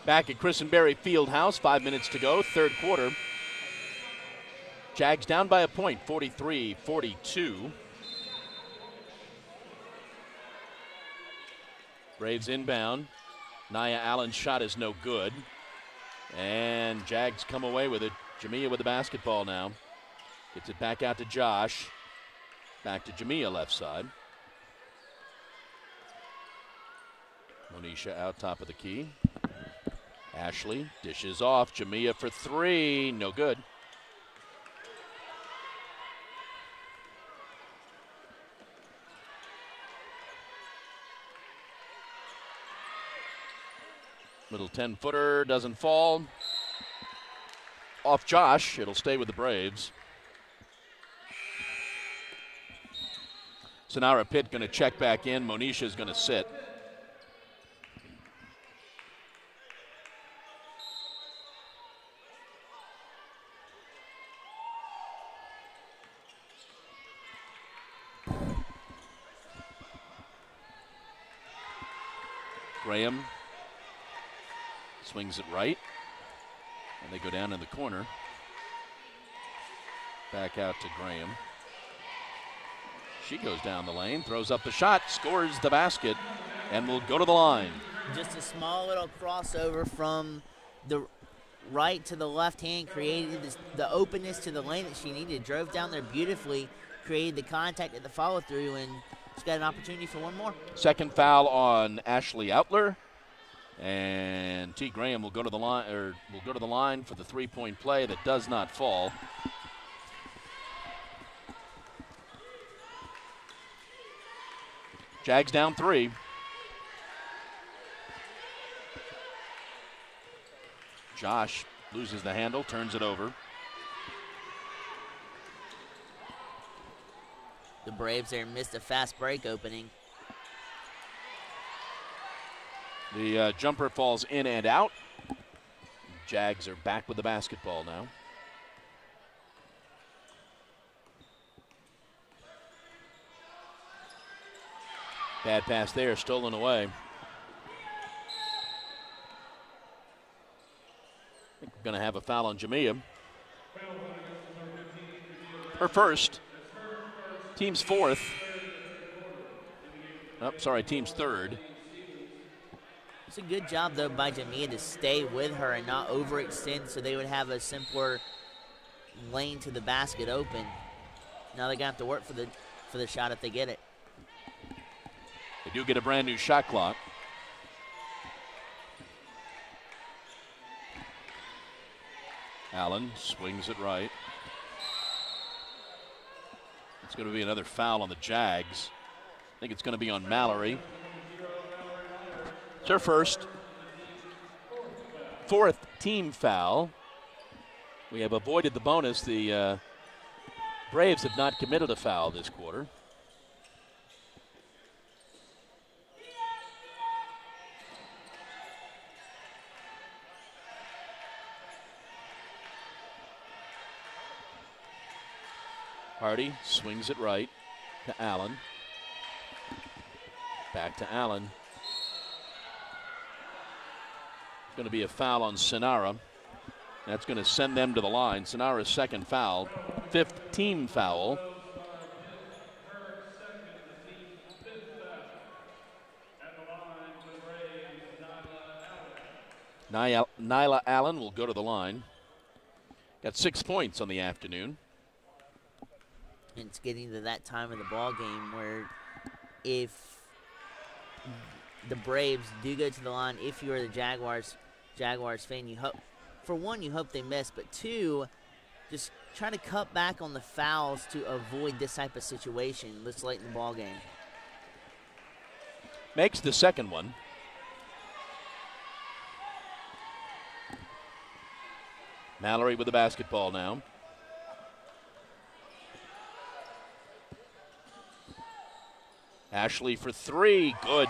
Back at Chris and Berry Fieldhouse, 5 minutes to go, third quarter. Jags down by a point, 43-42. Braves inbound. Nia Allen's shot is no good. And Jags come away with it. Jamia with the basketball now. Gets it back out to Josh. Back to Jamia left side. Monisha out top of the key. Ashley dishes off. Jamia for three. No good. Little 10-footer doesn't fall. Off Josh. It'll stay with the Braves. Sonara Pitt going to check back in. Monisha's going to sit. Graham swings it right, and they go down in the corner. Back out to Graham. She goes down the lane, throws up the shot, scores the basket, and will go to the line. Just a small little crossover from the right to the left hand, created the openness to the lane that she needed, drove down there beautifully, created the contact at the follow-through, and she's got an opportunity for one more. Second foul on Ashley Outler, and T. Graham will go to the line, for the three-point play that does not fall. Jags down 3. Josh loses the handle, turns it over. The Braves there missed a fast break opening. The jumper falls in and out. Jags are back with the basketball now. Bad pass there, stolen away. I think we're going to have a foul on Jamia. Her first. Team's fourth. Oh, sorry, team's third. It's a good job, though, by Jamia to stay with her and not overextend so they would have a simpler lane to the basket open. Now they're going to have to work for the shot if they get it. They do get a brand new shot clock. Allen swings it right. It's going to be another foul on the Jags. I think it's going to be on Mallory. It's her first. Fourth team foul. We have avoided the bonus. The Braves have not committed a foul this quarter. Hardy swings it right to Allen. Back to Allen. It's going to be a foul on Sonara. That's going to send them to the line. Sonara's second foul, fifth team foul. Nyla Allen will go to the line. Got 6 points on the afternoon. It's getting to that time of the ball game where if the Braves do go to the line, if you are the Jaguars fan, you hope, for one, you hope they miss, but two, just try to cut back on the fouls to avoid this type of situation this late in the ball game. Makes the second one. Mallory with the basketball now. Ashley for three, good.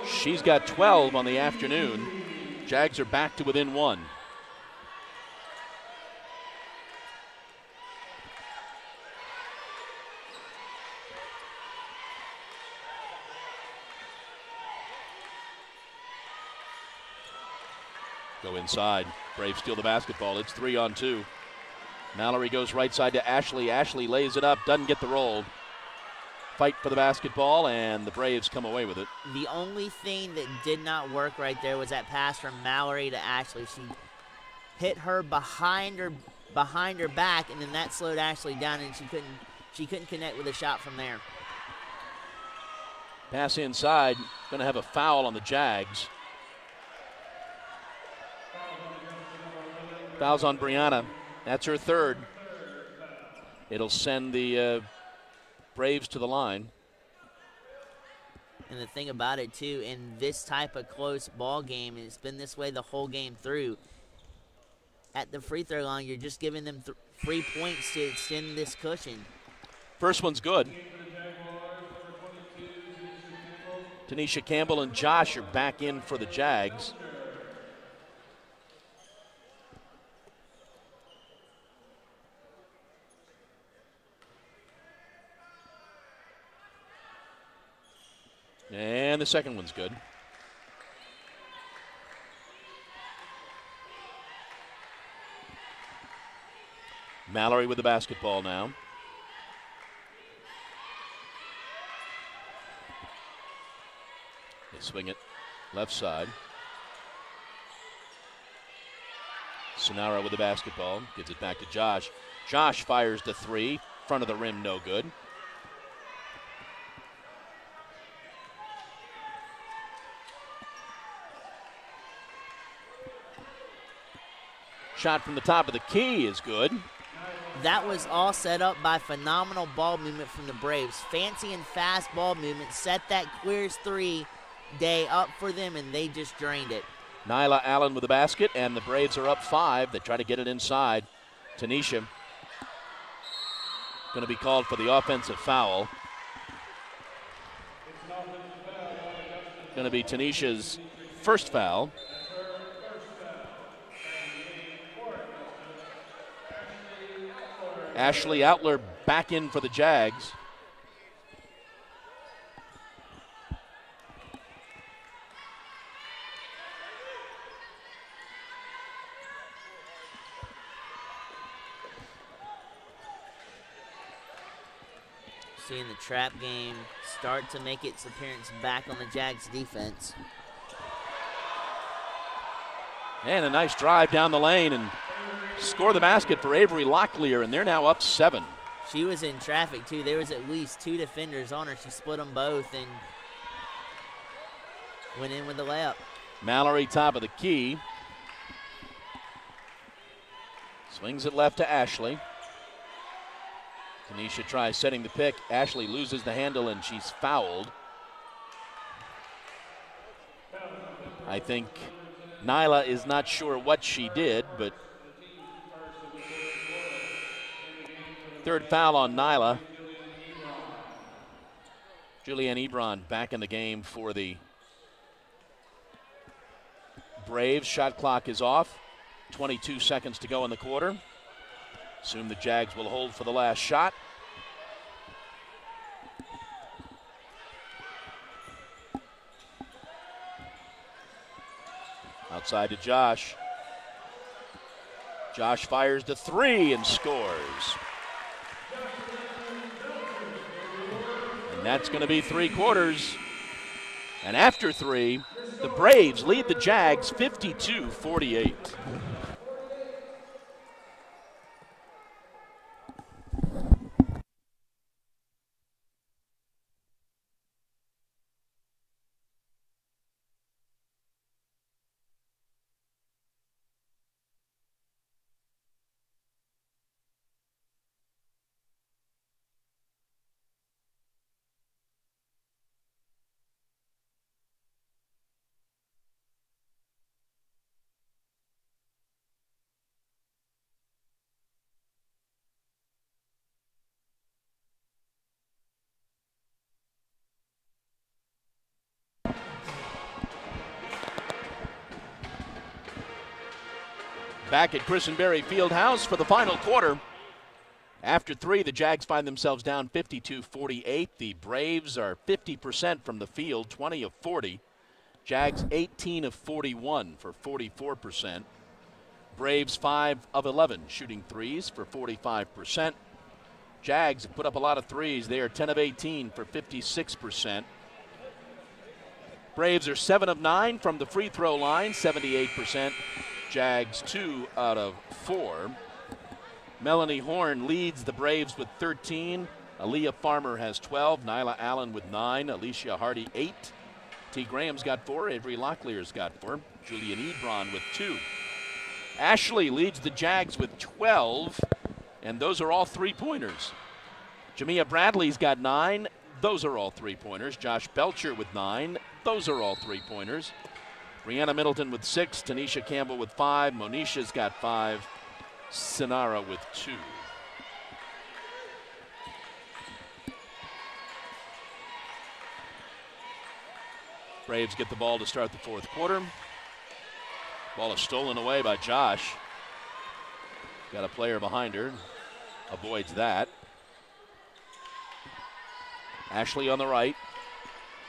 She's got 12 on the afternoon. Jags are back to within 1. Go inside. Braves steal the basketball. It's 3-on-2. Mallory goes right side to Ashley. Ashley lays it up, doesn't get the roll. Fight for the basketball, and the Braves come away with it. The only thing that did not work right there was that pass from Mallory to Ashley. She hit her behind her back, and then that slowed Ashley down, and she couldn't connect with a shot from there. Pass inside, going to have a foul on the Jags. Fouls on Brianna. That's her third. It'll send the Braves to the line. And the thing about it, too, in this type of close ball game, and it's been this way the whole game through, at the free throw line, you're just giving them 3 points to extend this cushion. First one's good. Tanisha Campbell and Josh are back in for the Jags. And the second one's good. Mallory with the basketball now. They swing it left side. Sonara with the basketball. Gives it back to Josh. Josh fires the three. Front of the rim, no good. Shot from the top of the key is good. That was all set up by phenomenal ball movement from the Braves. Fancy and fast ball movement set that clears three day up for them, and they just drained it. Nyla Allen with the basket, and the Braves are up 5. They try to get it inside. Tanisha going to be called for the offensive foul. Going to be Tanisha's first foul. Ashley Outler back in for the Jags. Seeing the trap game start to make its appearance back on the Jags defense. And a nice drive down the lane and score the basket for Avery Locklear, and they're now up 7. She was in traffic, too. There was at least 2 defenders on her. She split them both and went in with the layup. Mallory, top of the key. Swings it left to Ashley. Tanisha tries setting the pick. Ashley loses the handle, and she's fouled. I think Nyla is not sure what she did, but third foul on Nyla. Julianne Ebron back in the game for the Braves. Shot clock is off. 22 seconds to go in the quarter. Assume the Jags will hold for the last shot. Outside to Josh. Josh fires the three and scores. And that's going to be 3 quarters. And after 3, the Braves lead the Jags 52-48. Back at Christenberry Fieldhouse for the final quarter. After 3, the Jags find themselves down 52-48. The Braves are 50% from the field, 20 of 40. Jags 18 of 41 for 44%. Braves 5 of 11 shooting threes for 45%. Jags have put up a lot of threes. They are 10 of 18 for 56%. Braves are 7 of 9 from the free throw line, 78%. Jags 2 out of 4. Melanie Horn leads the Braves with 13. Aaliyah Farmer has 12. Nyla Allen with 9. Alicia Hardy 8. T. Graham's got 4. Avery Locklear's got 4. Julian Ebron with 2. Ashley leads the Jags with 12, and those are all three-pointers. Jamia Bradley's got 9. Those are all three-pointers. Josh Belcher with 9. Those are all three-pointers. Brianna Middleton with 6. Tanisha Campbell with 5. Monisha's got 5. Sinara with 2. Braves get the ball to start the fourth quarter. Ball is stolen away by Josh. Got a player behind her. Avoids that. Ashley on the right.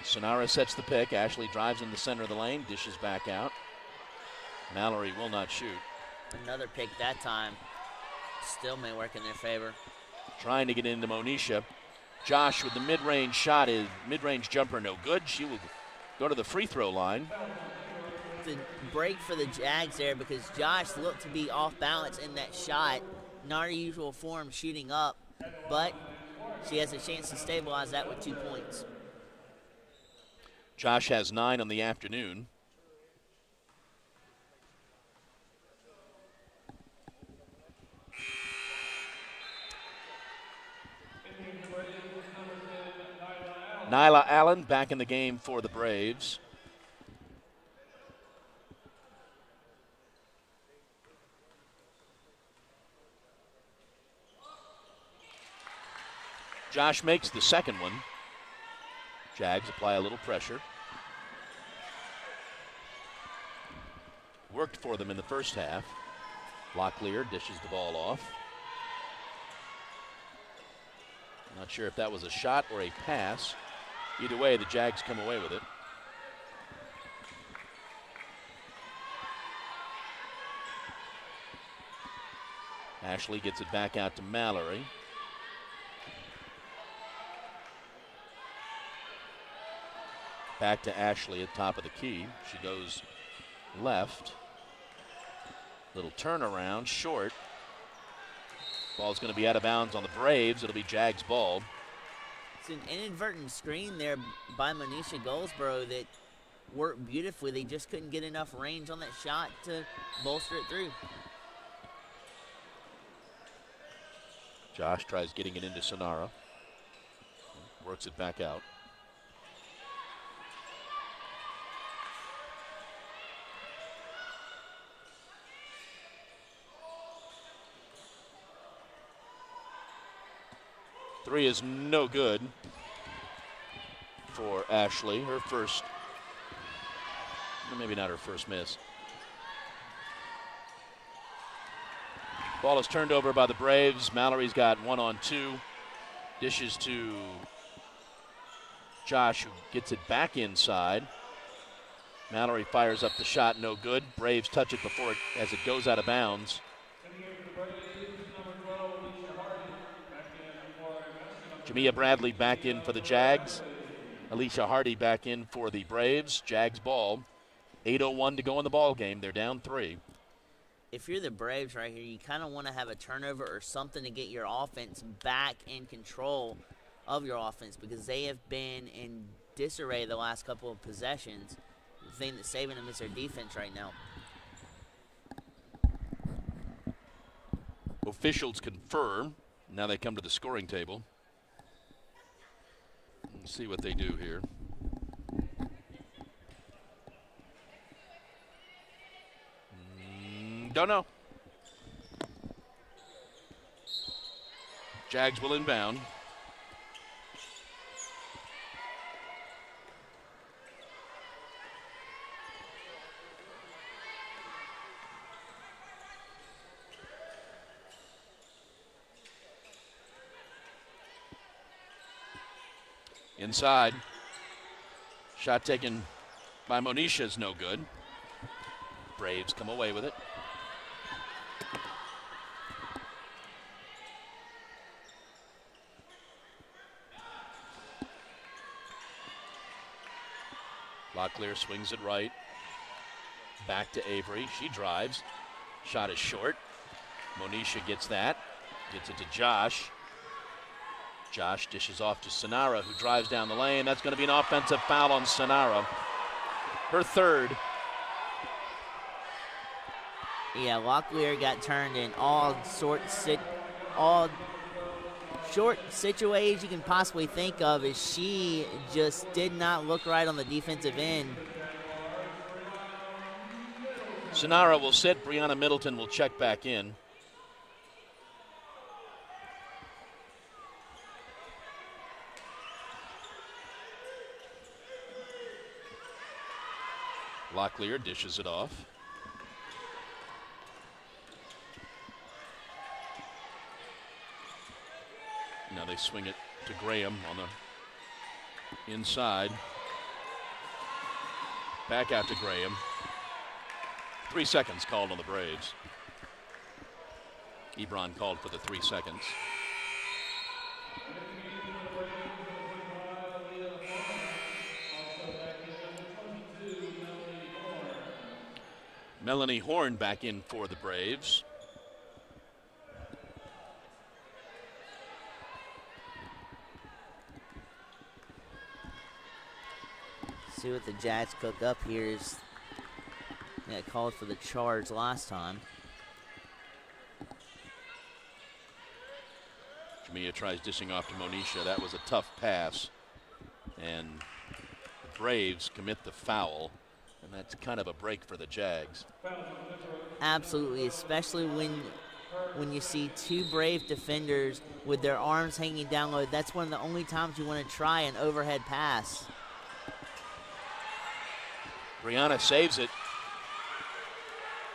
Sinara sets the pick. Ashley drives in the center of the lane. Dishes back out. Mallory will not shoot. Another pick that time. Still may work in their favor. Trying to get into Monisha. Josh with the mid-range shot. Is mid-range jumper no good. She will go to the free throw line. The break for the Jags there because Josh looked to be off balance in that shot. Not her usual form shooting up, but she has a chance to stabilize that with 2 points. Josh has 9 on the afternoon. Nyla Allen back in the game for the Braves. Josh makes the second one. Jags apply a little pressure. Worked for them in the first half. Locklear dishes the ball off. Not sure if that was a shot or a pass. Either way, the Jags come away with it. Ashley gets it back out to Mallory. Back to Ashley at top of the key. She goes left. Little turnaround, short. Ball's going to be out of bounds on the Braves. It'll be Jags ball. It's an inadvertent screen there by Monisha Goldsboro that worked beautifully. They just couldn't get enough range on that shot to bolster it through. Josh tries getting it into Sinara. Works it back out. Three is no good for Ashley. Her first, maybe not her first miss. Ball is turned over by the Braves. Mallory's got 1-on-2. Dishes to Josh, who gets it back inside. Mallory fires up the shot, no good. Braves touch it before it, as it goes out of bounds. Jamia Bradley back in for the Jags. Alicia Hardy back in for the Braves. Jags ball. 8:01 to go in the ball game. They're down 3. If you're the Braves right here, you kind of want to have a turnover or something to get your offense back in control of your offense because they have been in disarray the last couple of possessions. The thing that's saving them is their defense right now. Officials confirm. Now they come to the scoring table. Let's see what they do here. Don't know. Jags will inbound. Inside. Shot taken by Monisha is no good. Braves come away with it. Locklear swings it right. Back to Avery. She drives. Shot is short. Monisha gets that. Gets it to Josh. Josh dishes off to Sonara, who drives down the lane. That's going to be an offensive foul on Sonara. Her third. Yeah, Locklear got turned in all short situations you can possibly think of, as she just did not look right on the defensive end. Sonara will sit. Brianna Middleton will check back in. Locklear dishes it off. Now they swing it to Graham on the inside. Back out to Graham. 3 seconds called on the Braves. Ebron called for the 3 seconds. Melanie Horn back in for the Braves. See what the Jazz cook up here is. Yeah, called for the charge last time. Jamia tries dishing off to Monisha. That was a tough pass. And the Braves commit the foul. And that's kind of a break for the Jags. Absolutely, especially when you see two Brave defenders with their arms hanging down low. That's one of the only times you want to try an overhead pass. Brianna saves it.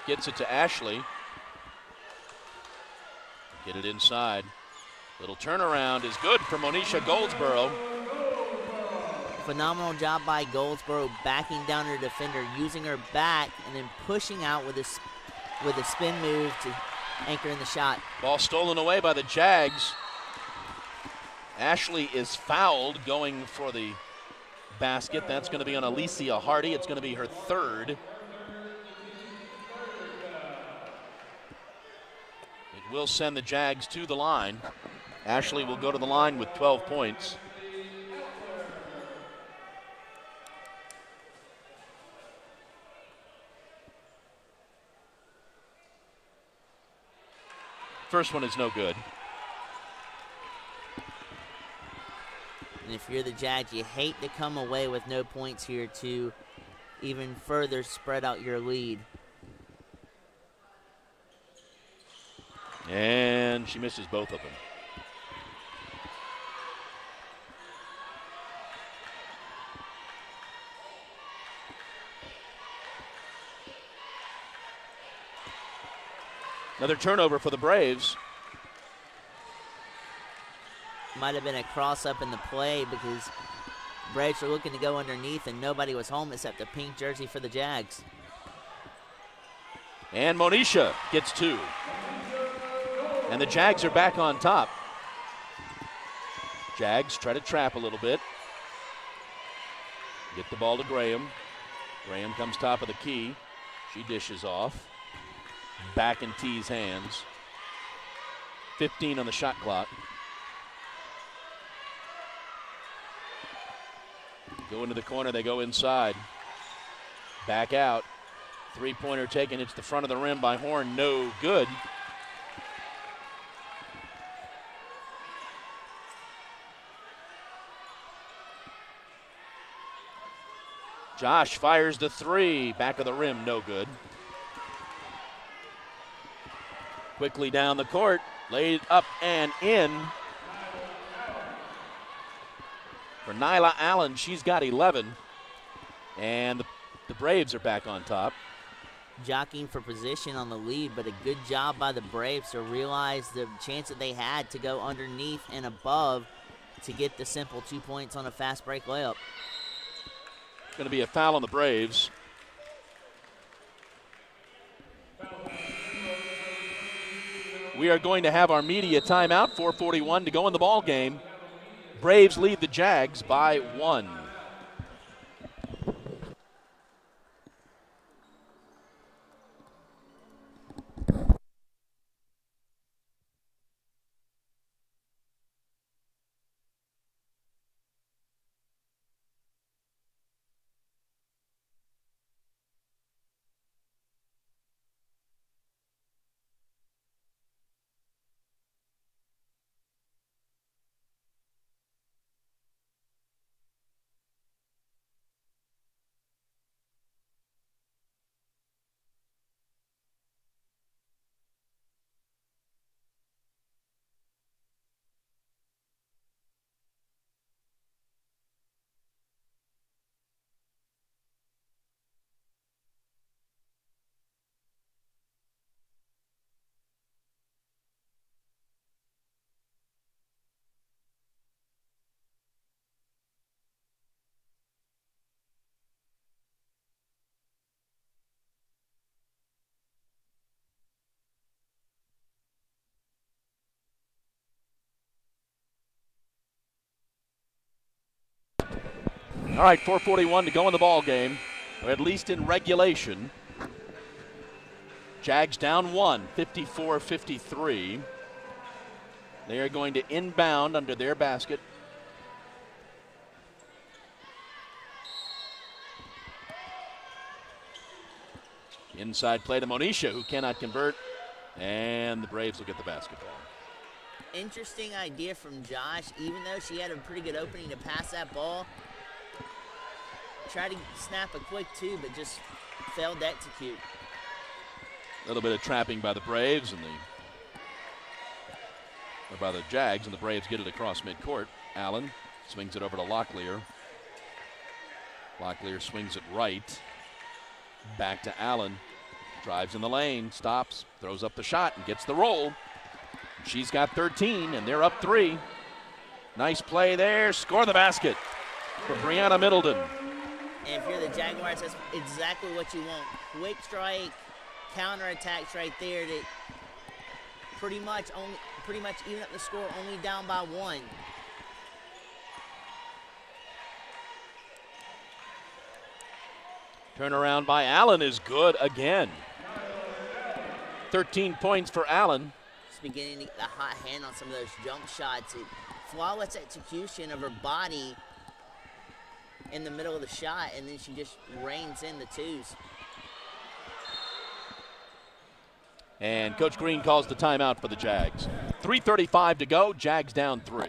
Gets it to Ashley. Get it inside. Little turnaround is good for Monisha Goldsboro. Phenomenal job by Goldsboro, backing down her defender, using her back, and then pushing out with a spin move to anchor in the shot. Ball stolen away by the Jags. Ashley is fouled going for the basket. That's going to be on Alicia Hardy. It's going to be her third. It will send the Jags to the line. Ashley will go to the line with 12 points. First one is no good. And if you're the Jags, you hate to come away with no points here to even further spread out your lead. And she misses both of them. Another turnover for the Braves. Might have been a cross-up in the play because Braves were looking to go underneath and nobody was home except the pink jersey for the Jags. And Monisha gets two. And the Jags are back on top. Jags try to trap a little bit. Get the ball to Graham. Graham comes top of the key. She dishes off. Back in T's hands. 15 on the shot clock. Go into the corner, they go inside. Back out. Three-pointer taken, it's the front of the rim by Horn, no good. Josh fires the three, back of the rim, no good. Quickly down the court, laid up and in. For Nyla Allen, she's got 11. And the Braves are back on top. Jockeying for position on the lead, but a good job by the Braves to realize the chance that they had to go underneath and above to get the simple 2 points on a fast break layup. Going to be a foul on the Braves. We are going to have our media timeout. 4:41 to go in the ball game. Braves lead the Jags by 1. All right, 4:41 to go in the ball game, or at least in regulation. Jags down 1, 54-53. They are going to inbound under their basket. Inside play to Monisha, who cannot convert, and the Braves will get the basketball. Interesting idea from Josh, even though she had a pretty good opening to pass that ball. Tried to snap a quick two, but just failed to execute. A little bit of trapping by the Braves or by the Jags, and the Braves get it across midcourt. Allen swings it over to Locklear. Locklear swings it right. Back to Allen. Drives in the lane, stops, throws up the shot, and gets the roll. She's got 13, and they're up 3. Nice play there. Score the basket for Brianna Middleton. And if you're the Jaguars, that's exactly what you want. Quick strike, counterattacks right there to pretty much even up the score, only down by 1. Turnaround by Allen is good again. 13 points for Allen. Just beginning to get the hot hand on some of those jump shots. Flawless execution of her body in the middle of the shot, and then she just reins in the twos. And Coach Green calls the timeout for the Jags. 3:35 to go, Jags down 3.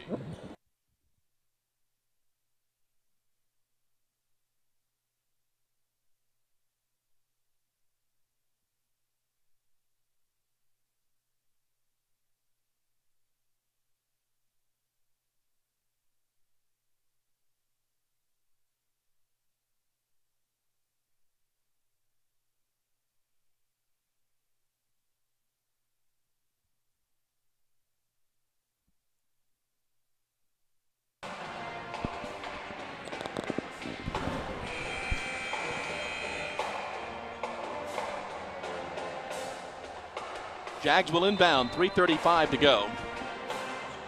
Jags will inbound, 3:35 to go.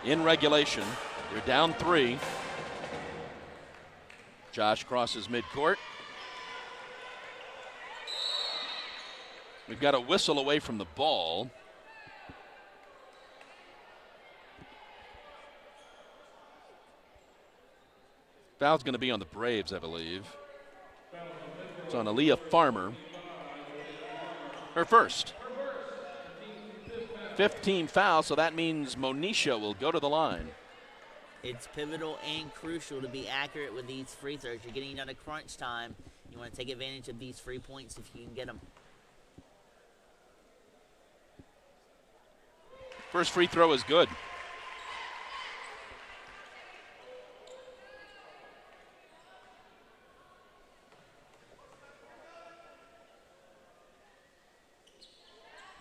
In regulation, they're down 3. Josh crosses midcourt. We've got a whistle away from the ball. Foul's going to be on the Braves, I believe. It's on Aaliyah Farmer. Her first. 15 fouls, so that means Monisha will go to the line. It's pivotal and crucial to be accurate with these free throws. You're getting down to crunch time. You want to take advantage of these free points if you can get them. First free throw is good.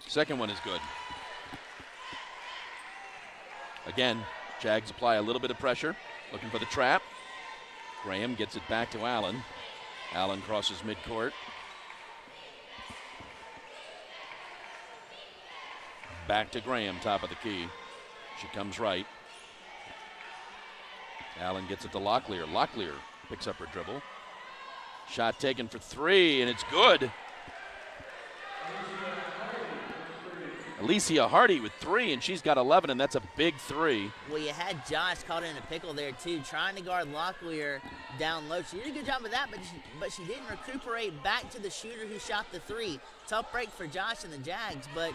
Second one is good. Again, Jags apply a little bit of pressure, looking for the trap. Graham gets it back to Allen. Allen crosses midcourt. Back to Graham, top of the key. She comes right. Allen gets it to Locklear. Locklear picks up her dribble. Shot taken for three, and it's good. Alicia Hardy with three, and she's got 11, and that's a big three. Well, you had Josh caught in a pickle there, too, trying to guard Locklear down low. She did a good job of that, but she didn't recuperate back to the shooter who shot the three. Tough break for Josh and the Jags, but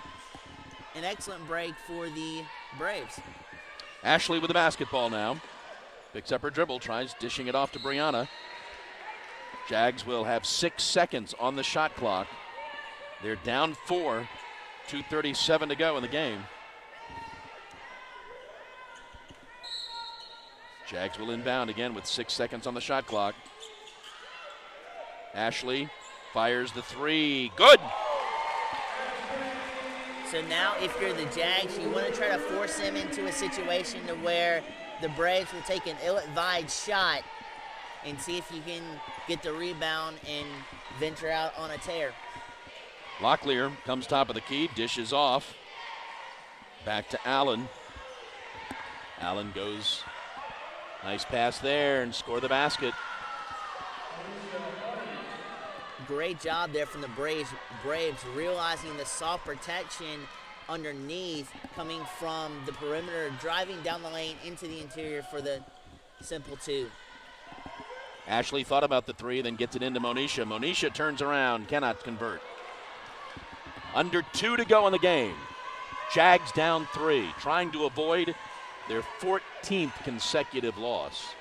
an excellent break for the Braves. Ashley with the basketball now. Picks up her dribble, tries dishing it off to Brianna. Jags will have 6 seconds on the shot clock. They're down 4. 2:37 to go in the game. Jags will inbound again with 6 seconds on the shot clock. Ashley fires the three. Good! So now if you're the Jags, you want to try to force them into a situation to where the Braves will take an ill-advised shot and see if you can get the rebound and venture out on a tear. Locklear comes top of the key, dishes off. Back to Allen. Allen goes, nice pass there, and score the basket. Great job there from the Braves realizing the soft protection underneath coming from the perimeter, driving down the lane into the interior for the simple two. Ashley thought about the three, then gets it into Monisha. Monisha turns around, cannot convert. Under 2 to go in the game. Jags down 3, trying to avoid their 14th consecutive loss.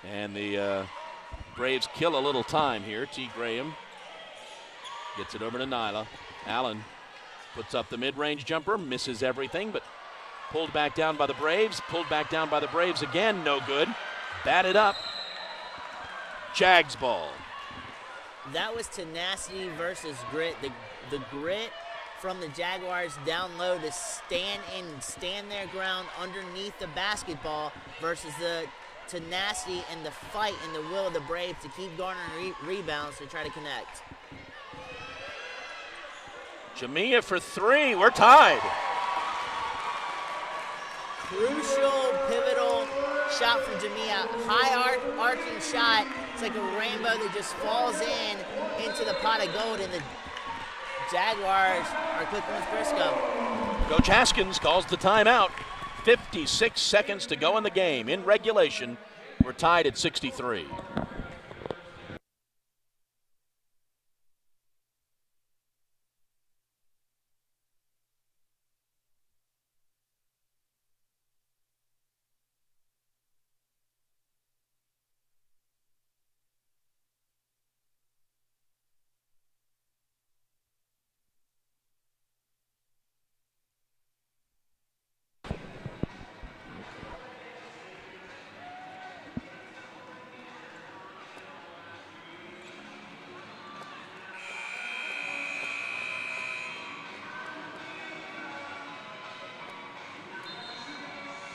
And the Braves kill a little time here. T. Graham gets it over to Nyla. Allen puts up the mid-range jumper, misses everything, but pulled back down by the Braves. Pulled back down by the Braves again, no good. Batted up. Jags ball. That was tenacity versus grit. The grit from the Jaguars down low to stand their ground underneath the basketball versus the tenacity and the fight and the will of the Braves to keep garnering rebounds to try to connect. Jamia for three. We're tied. Crucial, pivotal shot from Jamia. High arcing shot. It's like a rainbow that just falls into the pot of gold, and the Jaguars are cooking with Crisco. Coach Haskins calls the timeout. 56 seconds to go in the game. In regulation, we're tied at 63.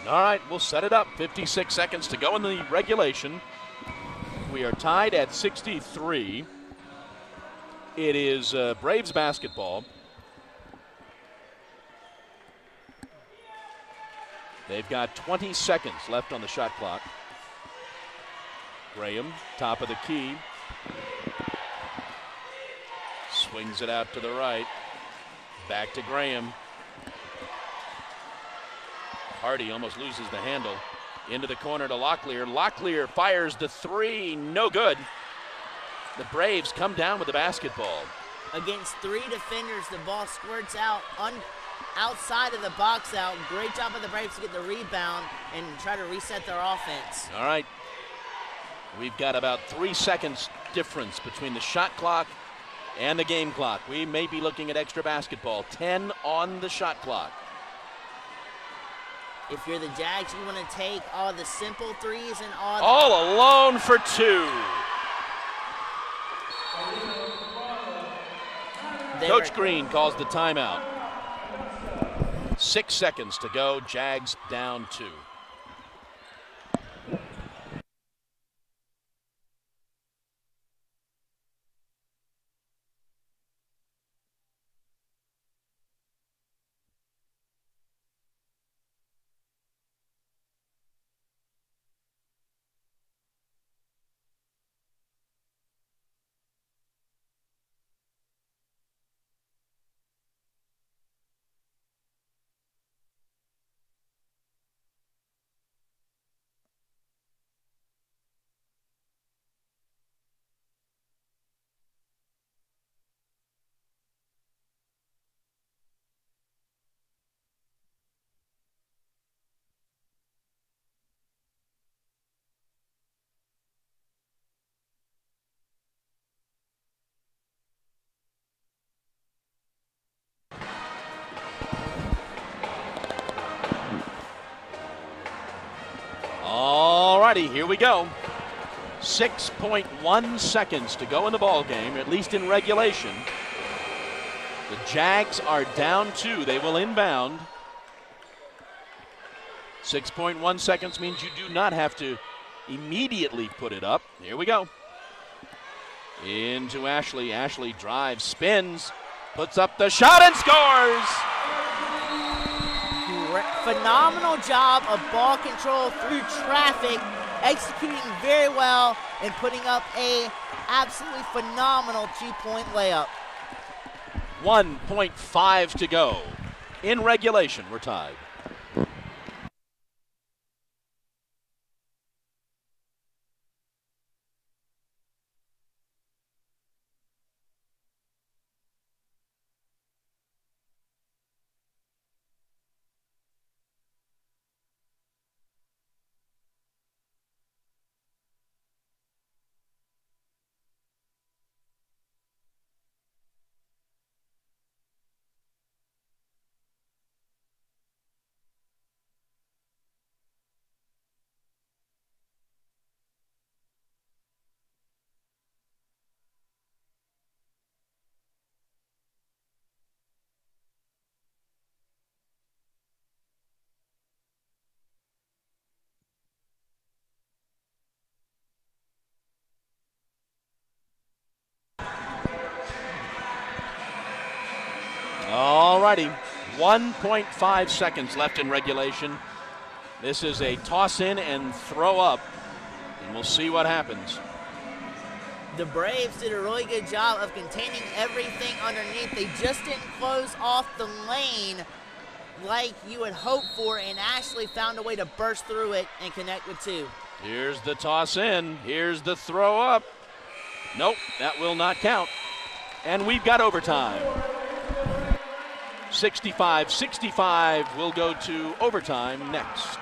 All right, we'll set it up. 56 seconds to go in the regulation. We are tied at 63. It is Braves basketball. They've got 20 seconds left on the shot clock. Graham, top of the key. Swings it out to the right. Back to Graham. Hardy almost loses the handle. Into the corner to Locklear. Locklear fires the three. No good. The Braves come down with the basketball. Against 3 defenders, the ball squirts out outside of the box out. Great job of the Braves to get the rebound and try to reset their offense. All right. We've got about 3 seconds difference between the shot clock and the game clock. We may be looking at extra basketball. 10 on the shot clock. If you're the Jags, you want to take all the simple threes and all alone for 2. Coach Green calls the timeout. 6 seconds to go. Jags down 2. righty, here we go. 6.1 seconds to go in the ball game, at least in regulation. The Jags are down 2. They will inbound. 6.1 seconds means you do not have to immediately put it up. Here we go. Into Ashley. Ashley drives, spins, puts up the shot and scores. Phenomenal job of ball control through traffic, executing very well and putting up a absolutely phenomenal 2-point layup. 1.5 to go. In regulation, we're tied. All righty, 1.5 seconds left in regulation. This is a toss in and throw up, and we'll see what happens. The Braves did a really good job of containing everything underneath. They just didn't close off the lane like you would hope for, and Ashley found a way to burst through it and connect with 2. Here's the toss in. Here's the throw up. Nope, that will not count. And we've got overtime. 65-65 will go to overtime next.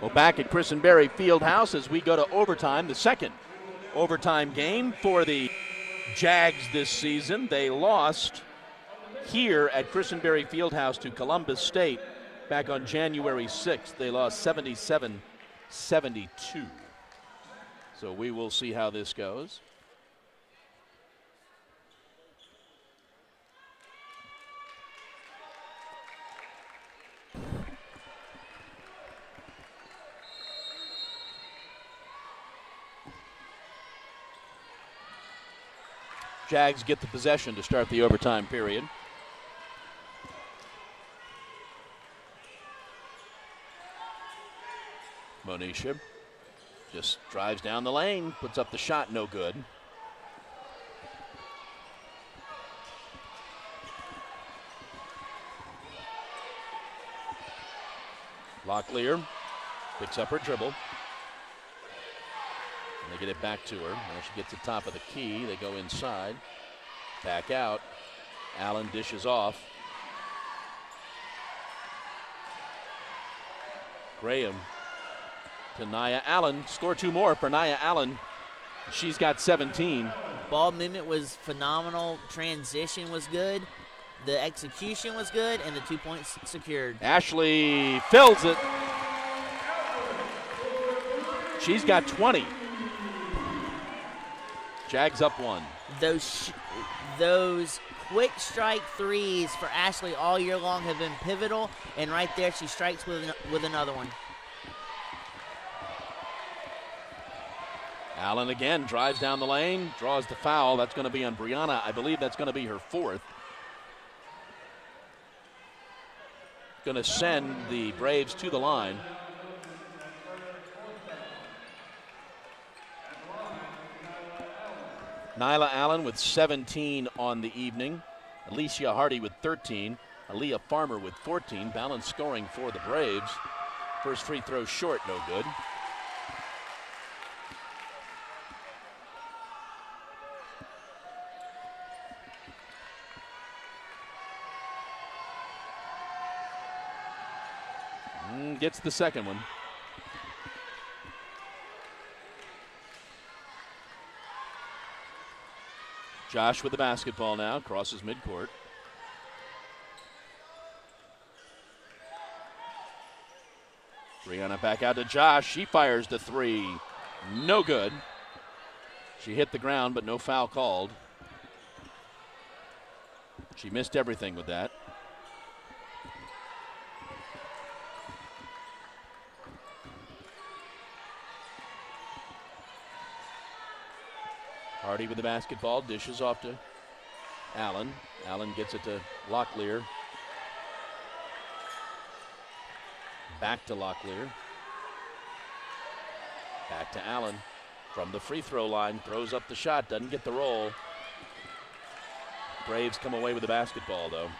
Well, back at Chris and Berry Fieldhouse as we go to overtime, the second overtime game for the Jags this season. They lost here at Chris and Berry Fieldhouse to Columbus State back on January 6th. They lost 77-72. So we will see how this goes. Jags get the possession to start the overtime period. Monisha just drives down the lane, puts up the shot, no good. Locklear picks up her dribble. And they get it back to her. Now she gets the top of the key. They go inside. Back out. Allen dishes off. Graham to Nia Allen. Score 2 more for Nia Allen. She's got 17. Ball movement was phenomenal. Transition was good. The execution was good, and the 2 points secured. Ashley fills it. She's got 20. Jags up 1. Those quick strike threes for Ashley all year long have been pivotal, and right there she strikes with another one. Allen again drives down the lane, draws the foul. That's going to be on Brianna. I believe that's going to be her 4th. Going to send the Braves to the line. Nyla Allen with 17 on the evening. Alicia Hardy with 13. Aaliyah Farmer with 14. Balanced scoring for the Braves. First free throw short, no good. Gets the second one. Josh with the basketball now, crosses midcourt. Brianna back out to Josh. She fires the 3. No good. She hit the ground, but no foul called. She missed everything with that. Hardy with the basketball, dishes off to Allen. Allen gets it to Locklear. Back to Locklear. Back to Allen. From the free throw line, throws up the shot, doesn't get the roll. Braves come away with the basketball, though.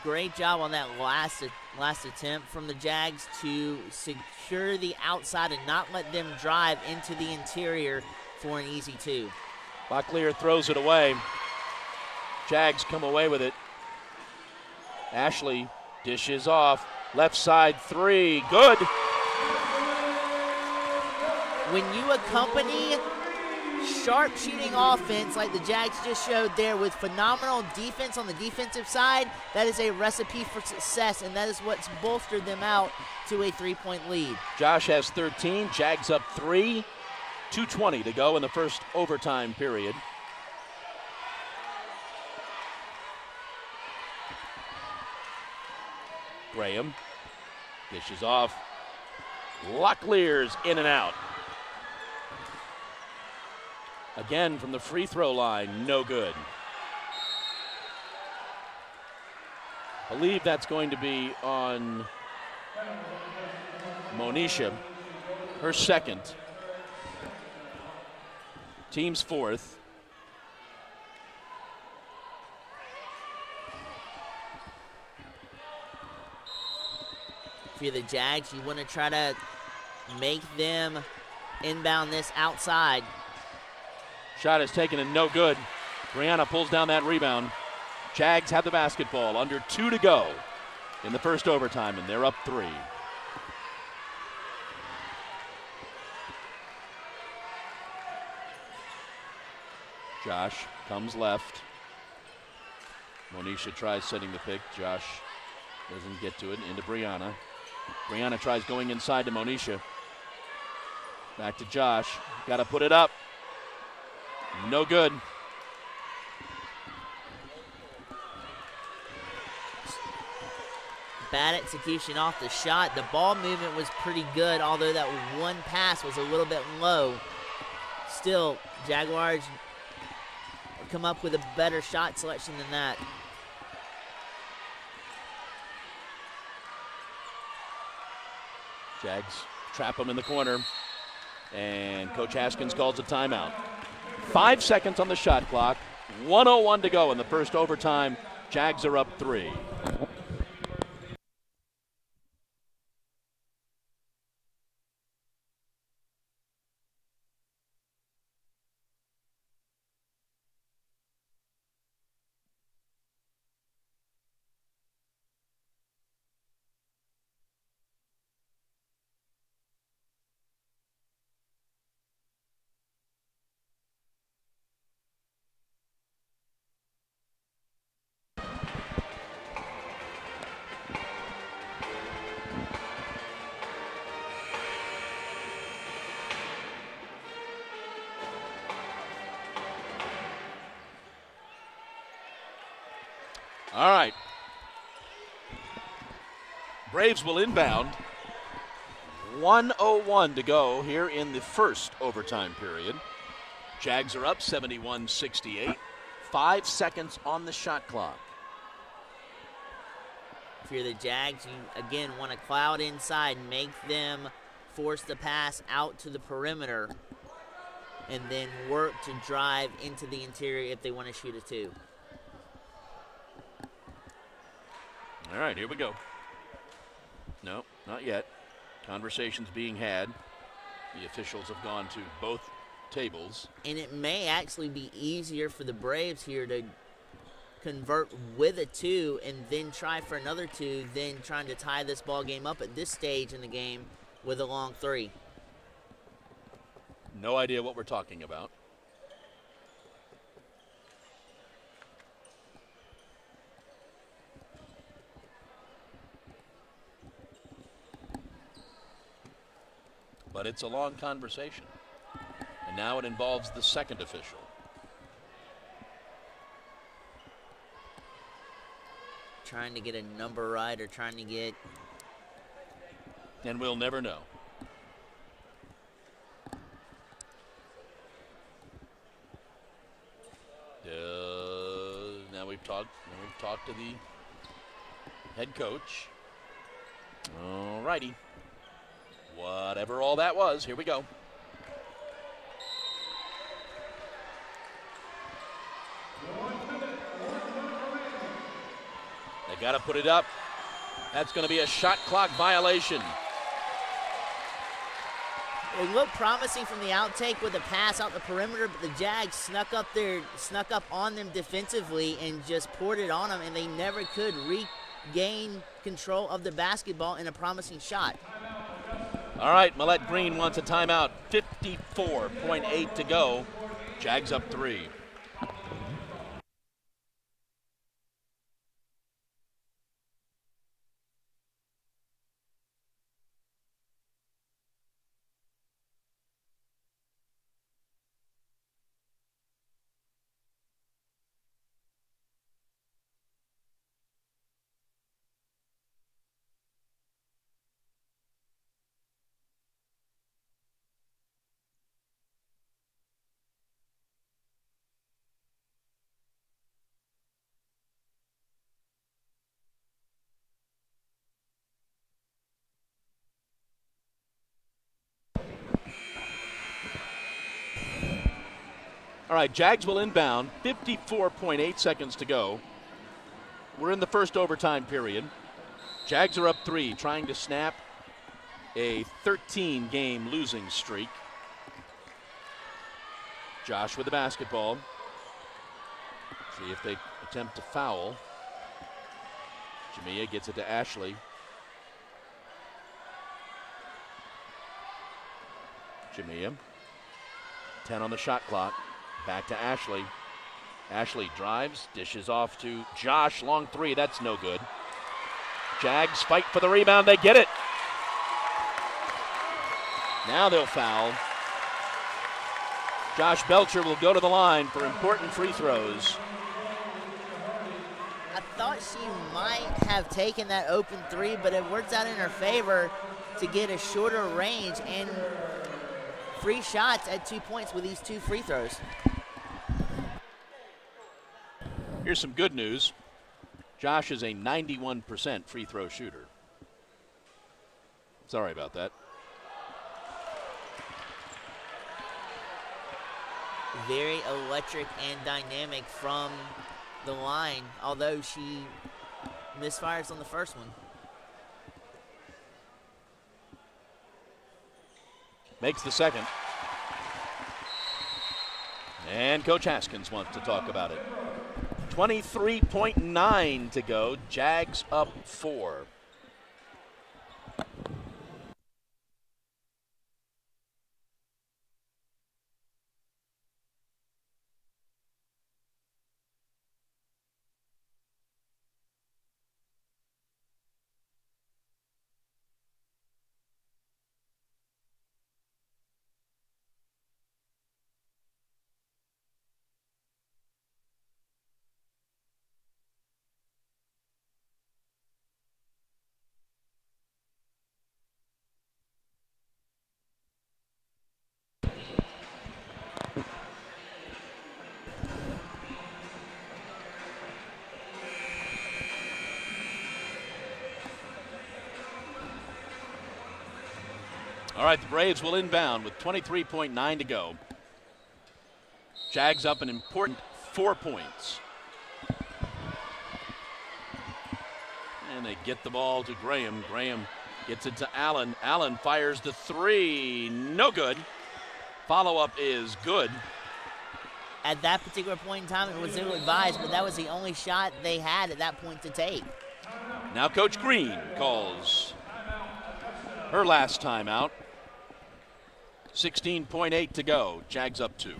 Great job on that last attempt from the Jags to secure the outside and not let them drive into the interior for an easy 2. Locklear throws it away. Jags come away with it. Ashley dishes off. Left side 3. Good. When you accompany sharp shooting offense like the Jags just showed there with phenomenal defense on the defensive side, that is a recipe for success, and that is what's bolstered them out to a 3-point lead. Josh has 13. Jags up 3. 2:20 to go in the first overtime period. Graham dishes off. Locklear's in and out. Again from the free throw line, no good. I believe that's going to be on Monisha, her 2nd. Team's 4th. If you're the Jags, you want to try to make them inbound this outside. Shot is taken and no good. Brianna pulls down that rebound. Jags have the basketball. Under 2 to go in the first overtime, and they're up 3. Josh comes left. Monisha tries setting the pick. Josh doesn't get to it. Into Brianna. Brianna tries going inside to Monisha. Back to Josh. Got to put it up. No good. Bad execution off the shot. The ball movement was pretty good, although that one pass was a little bit low. Still, Jaguars come up with a better shot selection than that. Jags trap them in the corner, and Coach Haskins calls a timeout. 5 seconds on the shot clock, 1:01 to go in the first overtime. Jags are up 3. All right. Braves will inbound. 1:01 to go here in the first overtime period. Jags are up 71-68. 5 seconds on the shot clock. If you're the Jags, you again want to cloud inside and make them force the pass out to the perimeter and then work to drive into the interior if they want to shoot a two. All right, here we go. No, not yet. Conversations being had. The officials have gone to both tables. And it may actually be easier for the Braves here to convert with a two and then try for another two than trying to tie this ball game up at this stage in the game with a long three. No idea what we're talking about. But it's a long conversation. And now it involves the second official. Trying to get a number right or trying to get... And we'll never know. Now we've talked to the head coach. All righty. Whatever all that was, here we go. They got to put it up. That's going to be a shot clock violation. It looked promising from the outtake with a pass out the perimeter, but the Jags snuck up on them defensively and just poured it on them, and they never could regain control of the basketball in a promising shot. All right, Millette Green wants a timeout. 54.8 to go. Jags up 3. All right, Jags will inbound. 54.8 seconds to go. We're in the first overtime period. Jags are up 3, trying to snap a 13-game losing streak. Josh with the basketball. See if they attempt to foul. Jamia gets it to Ashley. Jamia. 10 on the shot clock. Back to Ashley. Ashley drives, dishes off to Josh. Long three, that's no good. Jags fight for the rebound, they get it. Now they'll foul. Josh Belcher will go to the line for important free throws. I thought she might have taken that open three, but it works out in her favor to get a shorter range and free shots at 2 points with these 2 free throws. Here's some good news. Josh is a 91% free throw shooter. Sorry about that. Very electric and dynamic from the line, although she misfires on the first one. Makes the second. And Coach Haskins wants to talk about it. 23.9 to go. Jags up 4. All right, the Braves will inbound with 23.9 to go. Jags up an important 4 points. And they get the ball to Graham. Graham gets it to Allen. Allen fires the three. No good. Follow-up is good. At that particular point in time, it was ill-advised, but that was the only shot they had at that point to take. Now Coach Green calls her last time out. 16.8 to go. Jags up 2.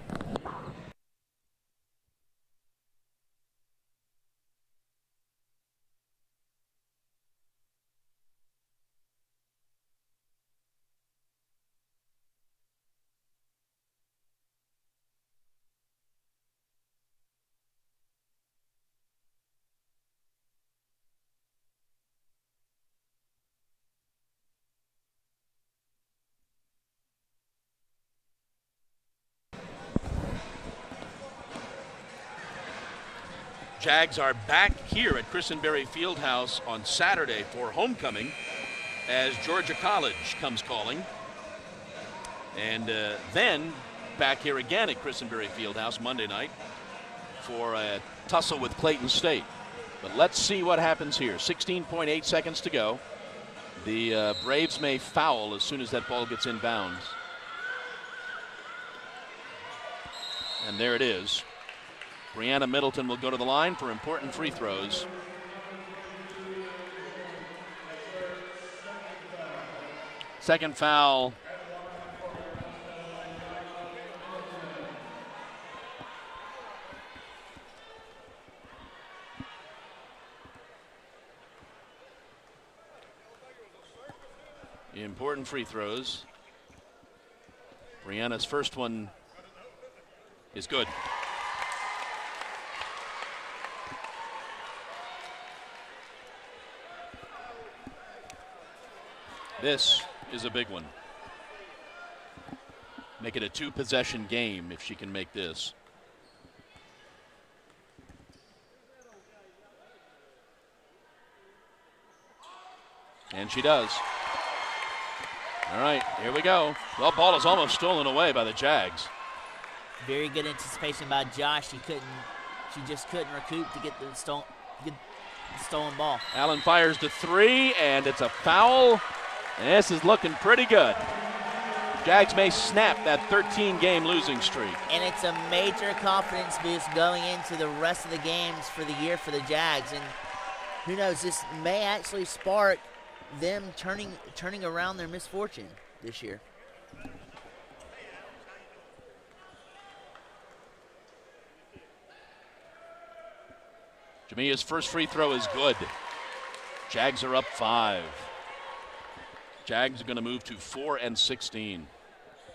Jags are back here at Christenberry Fieldhouse on Saturday for homecoming as Georgia College comes calling. And then back here again at Christenberry Fieldhouse Monday night for a tussle with Clayton State. But let's see what happens here. 16.8 seconds to go. The Braves may foul as soon as that ball gets in bounds. And there it is. Brianna Middleton will go to the line for important free throws. Second foul. Important free throws. Brianna's first one is good. This is a big one. Make it a 2-possession game if she can make this. And she does. All right, here we go. Well, ball is almost stolen away by the Jags. Very good anticipation by Josh. She just couldn't recoup to get the stolen ball. Allen fires the three, and it's a foul. And this is looking pretty good. Jags may snap that 13-game losing streak. And it's a major confidence boost going into the rest of the games for the year for the Jags. And who knows, this may actually spark them turning around their misfortune this year. Jamia's first free throw is good. Jags are up 5. Jags are going to move to 4-16.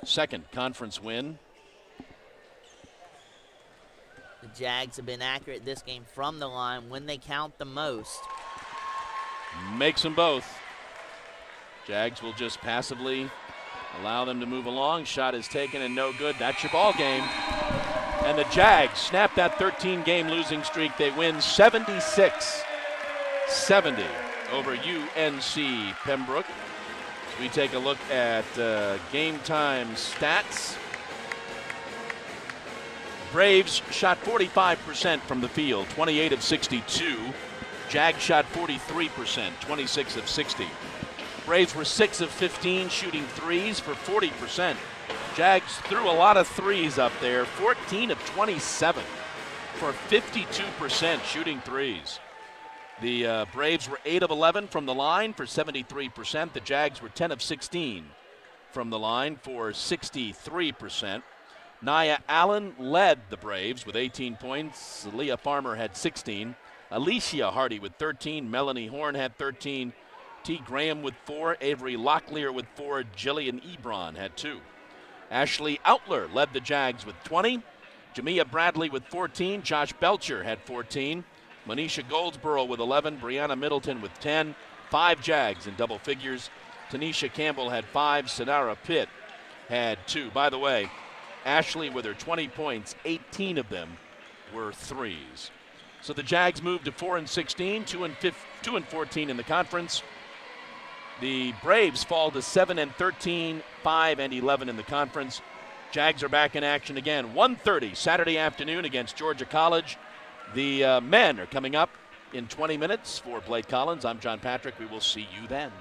Second conference win. The Jags have been accurate this game from the line when they count the most. Makes them both. Jags will just passively allow them to move along. Shot is taken and no good. That's your ball game. And the Jags snap that 13-game losing streak. They win 76-70 over UNC Pembroke. We take a look at game time stats. Braves shot 45% from the field, 28 of 62. Jags shot 43%, 26 of 60. Braves were 6 of 15 shooting threes for 40%. Jags threw a lot of threes up there, 14 of 27 for 52% shooting threes. The Braves were 8 of 11 from the line for 73%. The Jags were 10 of 16 from the line for 63%. Nia Allen led the Braves with 18 points. Leah Farmer had 16. Alicia Hardy with 13. Melanie Horn had 13. T. Graham with 4. Avery Locklear with 4. Jillian Ebron had 2. Ashley Outler led the Jags with 20. Jamia Bradley with 14. Josh Belcher had 14. Manisha Goldsboro with 11. Brianna Middleton with 10. 5 Jags in double figures. Tanisha Campbell had 5. Sonara Pitt had 2. By the way, Ashley with her 20 points, 18 of them were threes. So the Jags moved to 4-16, 2-14 in the conference. The Braves fall to 7-13, 5-11 in the conference. Jags are back in action again. 1:30 Saturday afternoon against Georgia College. The men are coming up in 20 minutes. For Blake Collins, I'm John Patrick. We will see you then.